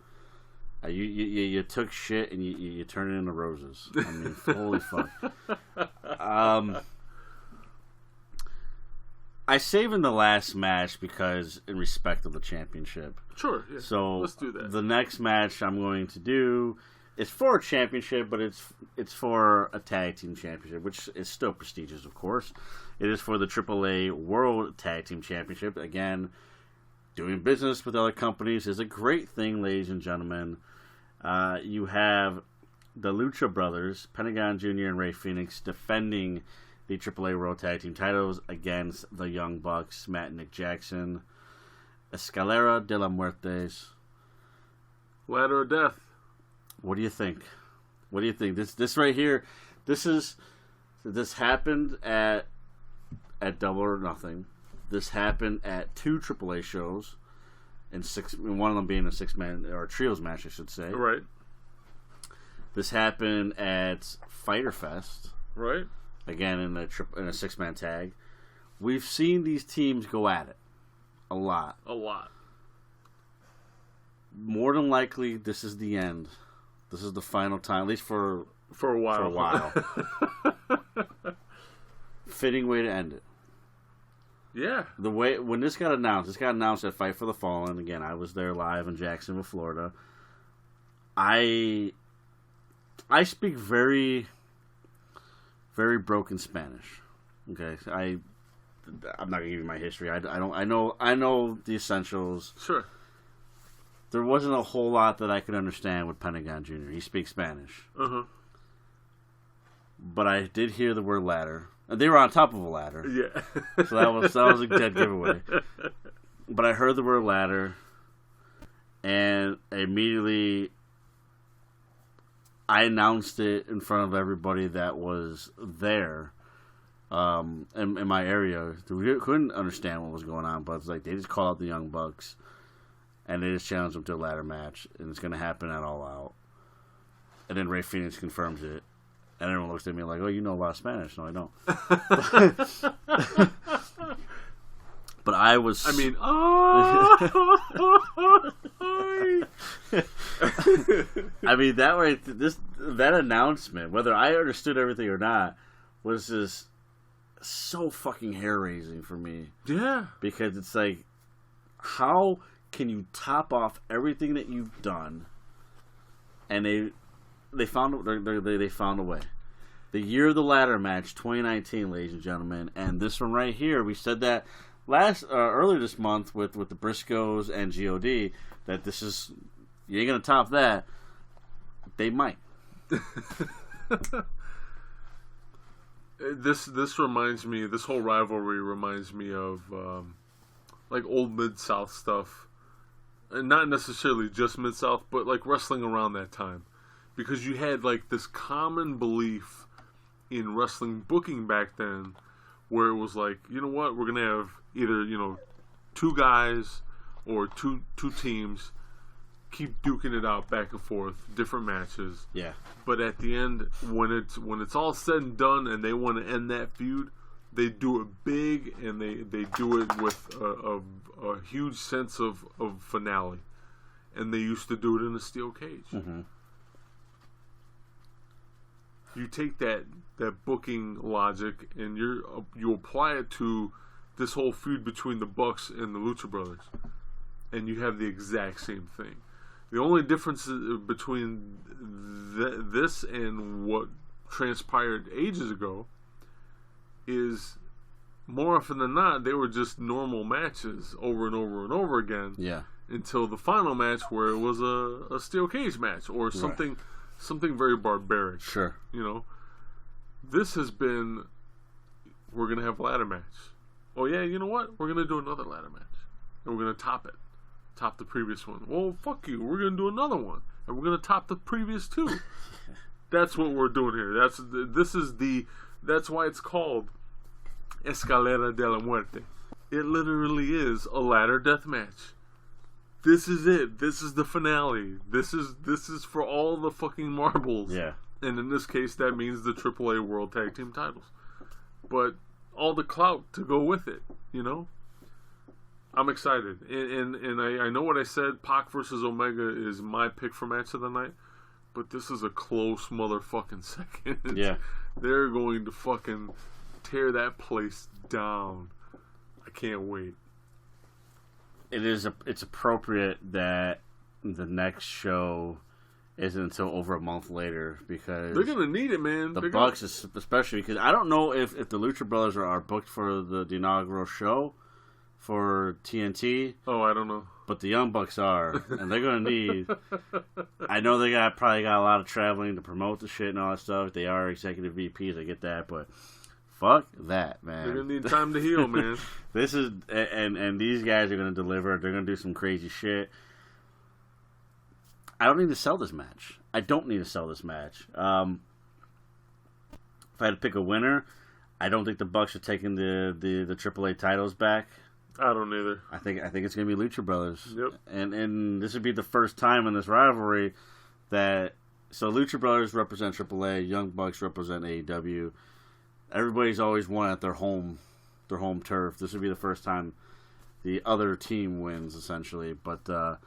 You took shit and you turned it into roses. I mean, holy fuck. I saved in the last match because in respect of the championship. Sure. Yeah. So let's do that. The next match I'm going to do is for a championship, but it's for a tag team championship, which is still prestigious, of course. It is for the AAA World Tag Team Championship. Again, doing business with other companies is a great thing, ladies and gentlemen. You have the Lucha Brothers, Pentagon Jr. and Rey Fenix, defending the AAA World Tag Team titles against the Young Bucks, Matt and Nick Jackson, Escalera de la Muertes. Ladder of Death. What do you think? What do you think? This right here, this happened at Double or Nothing. This happened at 2 AAA shows, and one of them being a 6-man or a trios match, I should say. Right. This happened at Fyter Fest. Right. Again in a 6-man tag. We've seen these teams go at it a lot. More than likely, this is the end. This is the final time, at least for a while. Fitting way to end it. Yeah. The way when this got announced at Fight for the Fallen. Again, I was there live in Jacksonville, Florida. I speak very, very broken Spanish. Okay, I'm not gonna give you my history. I know the essentials. Sure. There wasn't a whole lot that I could understand with Pentagon Jr. He speaks Spanish. Uh-huh. But I did hear the word ladder. And they were on top of a ladder. Yeah. So that was a dead giveaway. But I heard the word ladder, and immediately I announced it in front of everybody that was there in my area. We couldn't understand what was going on, but it's like they just called out the Young Bucks. And they just challenged them to a ladder match, and it's going to happen at All Out. And then Rey Fenix confirms it, and everyone looks at me like, "Oh, you know a lot of Spanish." No, I don't. But I was. I mean, I mean that announcement, whether I understood everything or not, was just so fucking hair raising for me. Yeah, because it's like, how can you top off everything that you've done? And they found a way. The year of the ladder match, 2019, ladies and gentlemen, and this one right here, we said that earlier this month with the Briscoes and God that this is, you ain't gonna top that. They might. This reminds me. This whole rivalry reminds me of like old Mid-South stuff, and not necessarily just Mid-South, but like wrestling around that time, because you had like this common belief in wrestling booking back then, where it was like, you know what, we're gonna have either two guys or two teams keep duking it out back and forth, different matches. Yeah. But at the end, when it's all said and done, and they want to end that feud, they do it big, and they do it with a huge sense of finale. And they used to do it in a steel cage. Mm-hmm. You take that booking logic and you apply it to this whole feud between the Bucks and the Lucha Brothers, and you have the exact same thing. The only difference between this and what transpired ages ago is, more often than not, they were just normal matches over and over and over again. Yeah. Until the final match, where it was a steel cage match or something, something very barbaric. Sure. This has been, we're gonna have a ladder match. Oh yeah, you know what? We're gonna do another ladder match, and we're gonna top it. Top the previous one. Well, fuck you. We're gonna do another one, and we're gonna top the previous two. That's what we're doing here. That's why it's called Escalera de la Muerte. It literally is a ladder death match. This is it. This is the finale. This is for all the fucking marbles. Yeah. And in this case, that means the AAA World Tag Team titles. But all the clout to go with it, I'm excited, and I know what I said. Pac versus Omega is my pick for match of the night, but this is a close motherfucking second. Yeah, they're going to fucking tear that place down. I can't wait. It's appropriate that the next show isn't until over a month later, because they're gonna need it, man. The Bucks, especially, because I don't know if the Lucha Brothers are booked for the inaugural show for TNT. Oh, I don't know. But the Young Bucks are, and they're going to need... I know they probably got a lot of traveling to promote the shit and all that stuff. They are executive VPs, I get that, but fuck that, man. They're going to need time to heal, man. This is... And these guys are going to deliver. They're going to do some crazy shit. I don't need to sell this match. If I had to pick a winner, I don't think the Bucks are taking the AAA titles back. I don't either. I think it's going to be Lucha Brothers. Yep. And this would be the first time in this rivalry that... So Lucha Brothers represent AAA, Young Bucks represent AEW. Everybody's always won at their home turf. This would be the first time the other team wins, essentially. But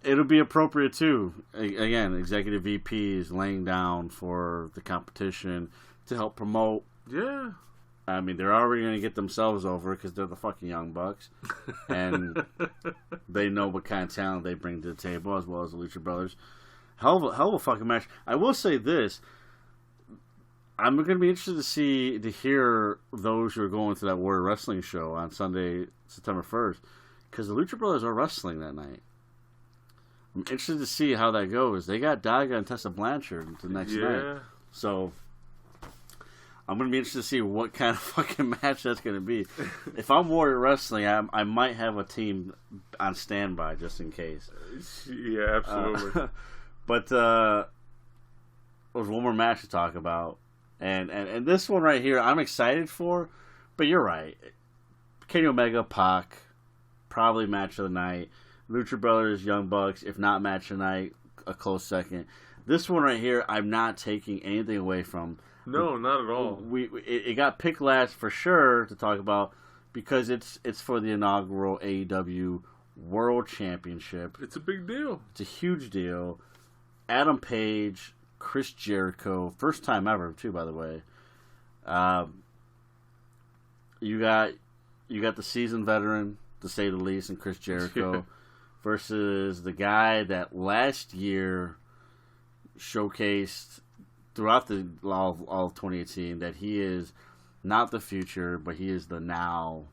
it'll be appropriate, too. Again, executive VPs laying down for the competition to help promote. Yeah. I mean, they're already going to get themselves over because they're the fucking Young Bucks. And they know what kind of talent they bring to the table, as well as the Lucha Brothers. Hell of a fucking match. I will say this. I'm going to be interested to hear those who are going to that Warrior Wrestling show on Sunday, September 1st. Because the Lucha Brothers are wrestling that night. I'm interested to see how that goes. They got Daga and Tessa Blanchard the next night. So... I'm going to be interested to see what kind of fucking match that's going to be. If I'm Warrior Wrestling, I might have a team on standby just in case. Yeah, absolutely. But there's one more match to talk about. And this one right here, I'm excited for. But you're right. Kenny Omega, Pac, probably match of the night. Lucha Brothers, Young Bucks, if not match of the night, a close second. This one right here, I'm not taking anything away from. No, not at all. It got picked last for sure to talk about because it's for the inaugural AEW World Championship. It's a big deal. It's a huge deal. Adam Page, Chris Jericho, first time ever too, by the way. You got the seasoned veteran, to say the least, and Chris Jericho versus the guy that last year showcased throughout all of 2018 that he is not the future, but he is the now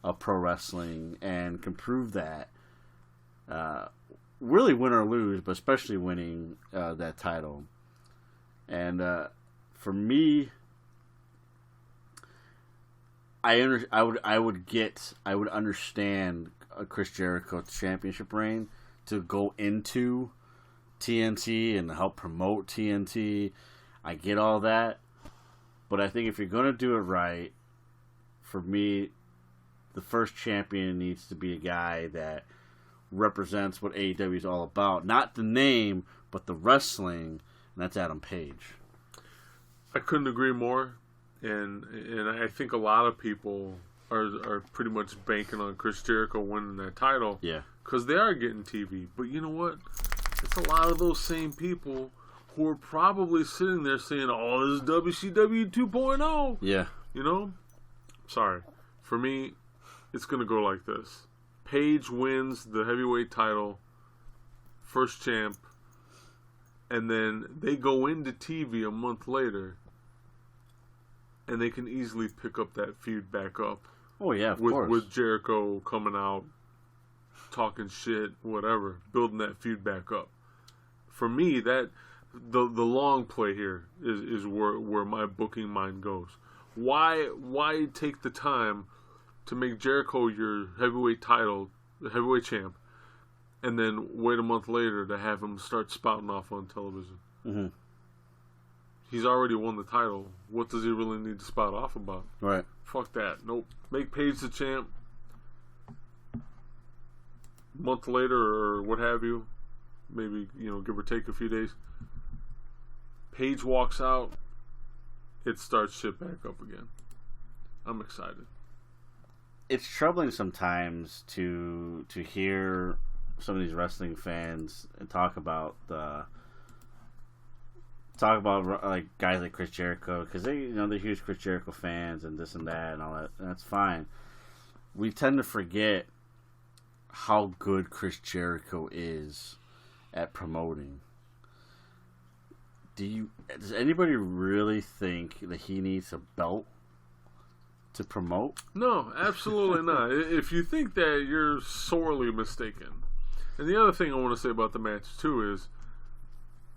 of pro wrestling and can prove that. Really win or lose, but especially winning that title. And for me, I would understand a Chris Jericho championship reign to go into TNT and help promote TNT. I get all that, but I think if you're gonna do it right, for me, the first champion needs to be a guy that represents what AEW is all about. Not the name, but the wrestling, and that's Adam Page. I couldn't agree more, and I think a lot of people are pretty much banking on Chris Jericho winning that title. Yeah. Because they are getting TV. But you know what? It's a lot of those same people who are probably sitting there saying, oh, this is WCW 2.0. Yeah. You know? Sorry. For me, it's going to go like this. Page wins the heavyweight title, first champ, and then they go into TV a month later, and they can easily pick up that feud back up. Oh, yeah, of course. With Jericho coming out, talking shit, whatever, building that feud back up. For me, that the long play here is where my booking mind goes. Why take the time to make Jericho your heavyweight champ, and then wait a month later to have him start spouting off on television? Mm-hmm. He's already won the title. What does he really need to spout off about? Right. Fuck that. Nope. Make Page the champ. Month later or what have you. Maybe, give or take a few days. Page walks out. It starts shit back up again. I'm excited. It's troubling sometimes to hear some of these wrestling fans talk about like guys like Chris Jericho, because they're huge Chris Jericho fans and this and that and all that, and that's fine. We tend to forget how good Chris Jericho is at promoting. Does anybody really think that he needs a belt to promote? No, absolutely not. If you think that, you're sorely mistaken. And the other thing I want to say about the match too is,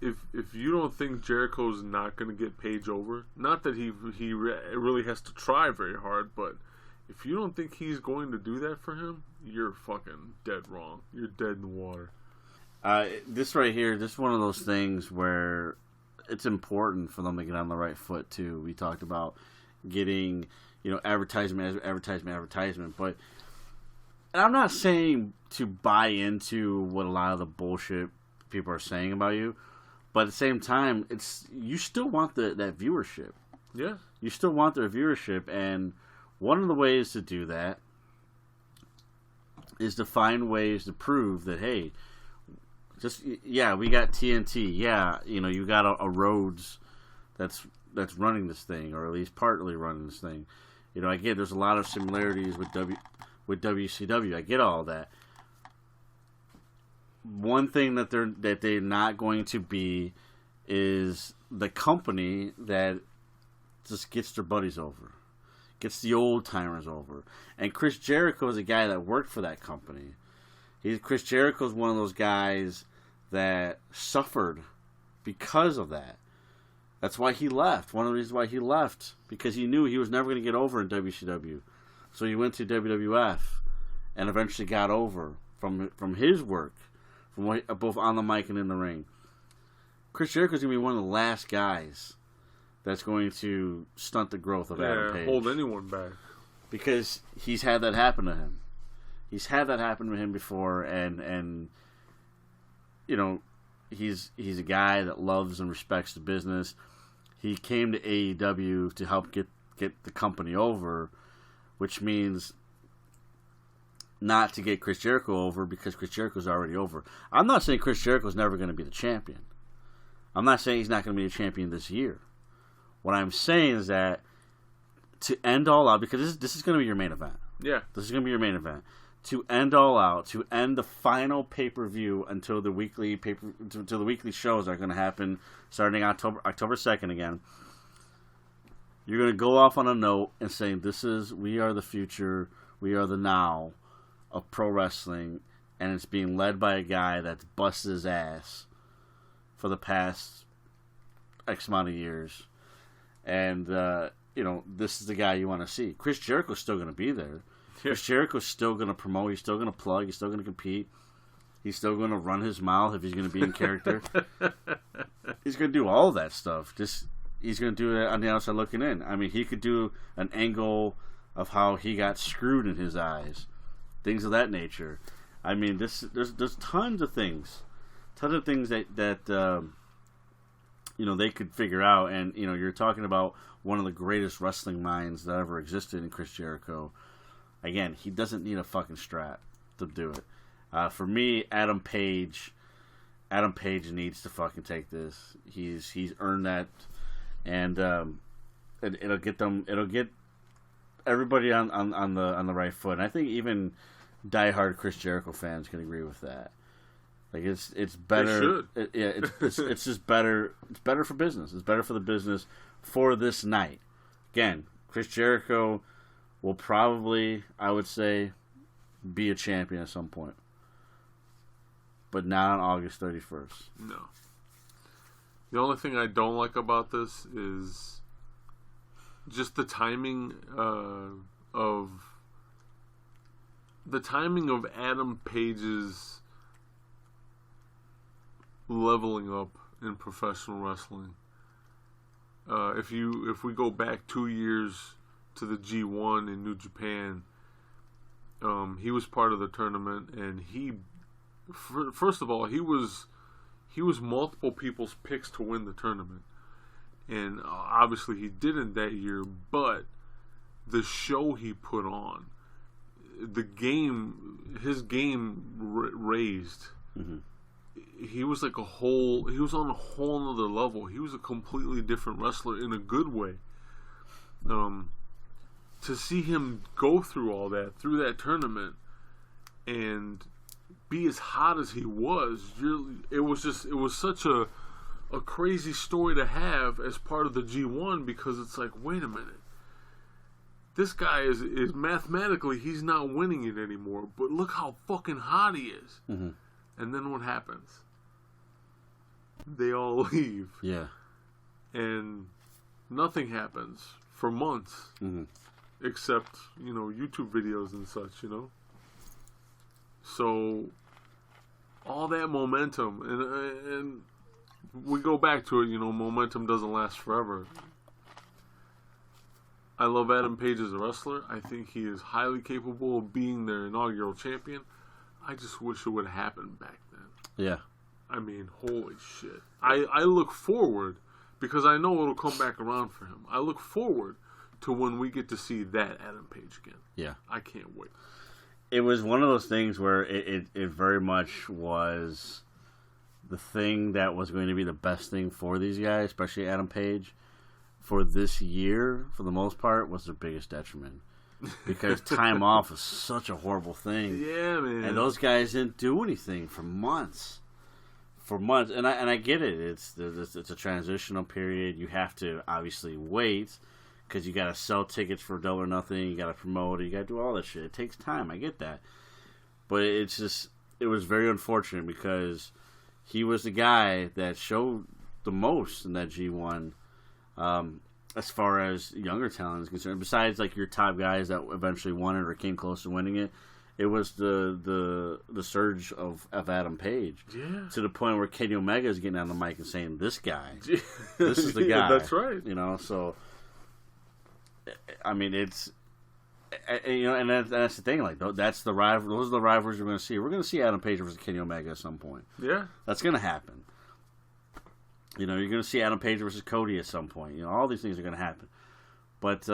if you don't think Jericho's not going to get Page over, not that he really has to try very hard, but if you don't think he's going to do that for him, you're fucking dead wrong. You're dead in the water. This right here, this is one of those things where it's important for them to get on the right foot too. We talked about getting, advertisement, but and I'm not saying to buy into what a lot of the bullshit people are saying about you, but at the same time, you still want that viewership. Yeah. You still want their viewership, and one of the ways to do that is to find ways to prove that, hey, we got TNT. Yeah, you got a Rhodes that's running this thing, or at least partly running this thing. I get there's a lot of similarities with WCW. I get all that. One thing that they're not going to be is the company that just gets their buddies over, gets the old timers over. And Chris Jericho is a guy that worked for that company. Chris Jericho is one of those guys that suffered because of that. That's why he left. One of the reasons why he left, because he knew he was never going to get over in WCW. So he went to WWF and eventually got over from his work, from both on the mic and in the ring. Chris Jericho is going to be one of the last guys that's going to stunt the growth of Adam Page. Hold anyone back. Because he's had that happen to him. He's had that happen to him before, and he's a guy that loves and respects the business. He came to AEW to help get the company over, which means not to get Chris Jericho over, because Chris Jericho's already over. I'm not saying Chris Jericho's never going to be the champion. I'm not saying he's not going to be the champion this year. What I'm saying is that to end All Out, because this is going to be your main event. Yeah. This is going to be your main event. To end All Out, to end the final pay-per-view until the weekly shows are going to happen starting October 2nd again. You're going to go off on a note and saying, we are the future, we are the now of pro wrestling, and it's being led by a guy that's busted his ass for the past X amount of years. And this is the guy you want to see. Chris Jericho's still going to be there. Chris Jericho's still going to promote. He's still going to plug. He's still going to compete. He's still going to run his mouth if he's going to be in character. He's going to do all that stuff. He's going to do it on the outside looking in. I mean, he could do an angle of how he got screwed in his eyes. Things of that nature. I mean, there's tons of things. That they could figure out. And, you're talking about one of the greatest wrestling minds that ever existed in Chris Jericho. Again, he doesn't need a fucking strap to do it. For me, Adam Page needs to fucking take this. He's earned that, and it'll get everybody on the right foot. And I think even diehard Chris Jericho fans can agree with that. Like it's better. It's just better. It's better for business. It's better for the business for this night. Again, Chris Jericho will probably, I would say, be a champion at some point. But not on August 31st. No. The only thing I don't like about this is just the timing of Adam Page's leveling up in professional wrestling. If we go back 2 years to the G1 in New Japan, he was part of the tournament, and first of all, he was multiple people's picks to win the tournament, and obviously he didn't that year. But the show he put on, his game raised. Mm-hmm. He was like he was on a whole nother level. He was a completely different wrestler in a good way. To see him go through all that, through that tournament, and be as hot as he was, it was such a crazy story to have as part of the G1, because it's like, wait a minute, this guy is mathematically, he's not winning it anymore, but look how fucking hot he is. Mm-hmm. And then what happens? They all leave. Yeah. And nothing happens for months. Mm-hmm. Except, YouTube videos and such, So, all that momentum, and we go back to it, momentum doesn't last forever. I love Adam Page as a wrestler. I think he is highly capable of being their inaugural champion. I just wish it would have happened back then. Yeah. I mean, holy shit. I look forward, because I know it'll come back around for him. I look forward to when we get to see that Adam Page again. Yeah. I can't wait. It was one of those things where it very much was the thing that was going to be the best thing for these guys, especially Adam Page, for this year, for the most part, was their biggest detriment. Because time off is such a horrible thing. Yeah, man. And those guys didn't do anything for months. And I get it. It's a transitional period. You have to obviously wait, because you got to sell tickets for double or nothing. You got to promote it. You got to do all that shit. It takes time. I get that. But it was very unfortunate, because he was the guy that showed the most in that G1, as far as younger talent is concerned. Besides, like, your top guys that eventually won it or came close to winning it, it was the surge of Adam Page. Yeah. To the point where Kenny Omega is getting on the mic and saying, "This guy, this is the guy." That's right. So. I mean, it's, and that's the thing. Like, that's the those are the rivalries we're going to see. We're going to see Adam Page versus Kenny Omega at some point. Yeah, that's going to happen. You're going to see Adam Page versus Cody at some point. All these things are going to happen. But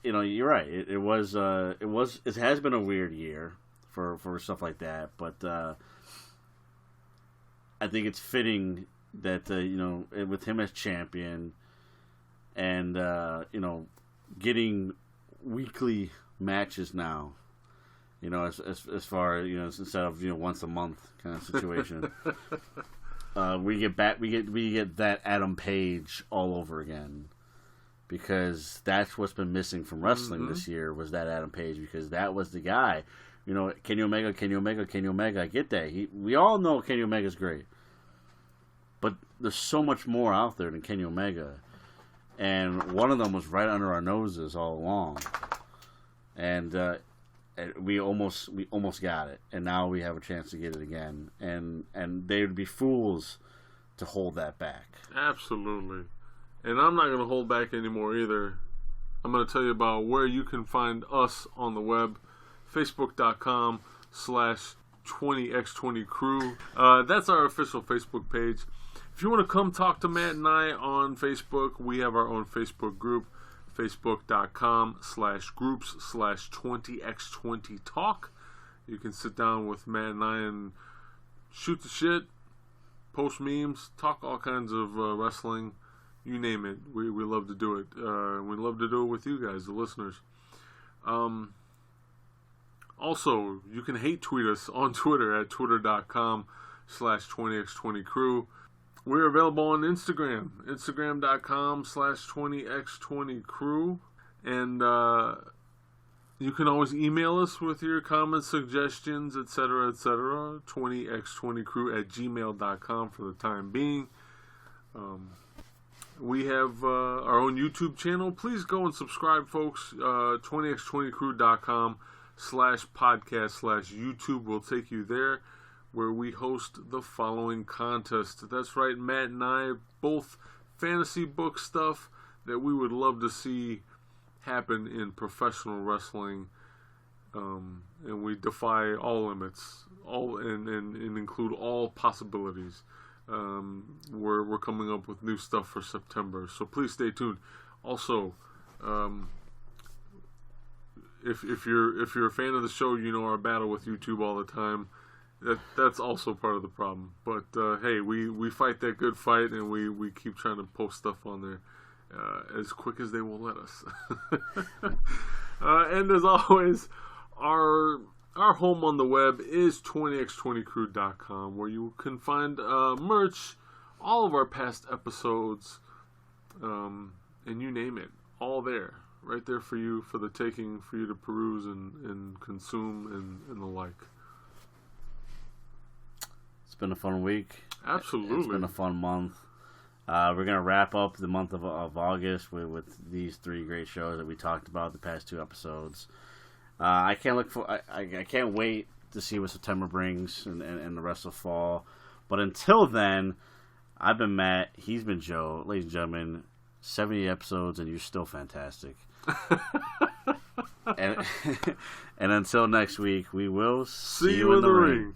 you're right. It has been a weird year for stuff like that. But I think it's fitting that with him as champion, and getting weekly matches now, as far as instead of once a month kind of situation. We get that Adam Page all over again, because that's what's been missing from wrestling this year, was that Adam Page, because that was the guy. Kenny Omega. I get that. We all know Kenny Omega's great, but there's so much more out there than Kenny Omega. and one of them was right under our noses all along, and we almost got it, and now we have a chance to get it again, and they would be fools to hold that back. Absolutely. And I'm not going to hold back anymore either. I'm going to tell you about where you can find us on the web. Facebook.com/20x20crew. That's our official Facebook page. If you want to come talk to Matt and I on Facebook, we have our own Facebook group. Facebook.com/groups/20x20talk. You can sit down with Matt and I and shoot the shit, post memes, talk all kinds of wrestling. You name it. We love to do it. We love to do it with you guys, the listeners. Also, you can hate tweet us on Twitter at twitter.com/20x20crew. We're available on Instagram, instagram.com/20x20crew. And you can always email us with your comments, suggestions, etc., 20x20crew@gmail.com for the time being. We have our own YouTube channel. Please go and subscribe, folks. 20x20crew.com/podcast/YouTube will take you there, where we host the following contest. That's right, Matt and I, both fantasy book stuff that we would love to see happen in professional wrestling. And we defy all limits, and include all possibilities. We're coming up with new stuff for September, so please stay tuned. Also, if you're a fan of the show, you know our battle with YouTube all the time. That's also part of the problem. But hey, we fight that good fight, and we keep trying to post stuff on there as quick as they will let us. And as always, our home on the web is 20x20crew.com, where you can find merch, all of our past episodes, and you name it, all there, right there for you, for the taking, for you to peruse and consume and the like. It's been a fun week. Absolutely. It's been a fun month. We're going to wrap up the month of August with these three great shows that we talked about the past two episodes. I can't wait to see what September brings and the rest of fall. But until then, I've been Matt. He's been Joe. Ladies and gentlemen, 70 episodes and you're still fantastic. and until next week, we will see you in the ring.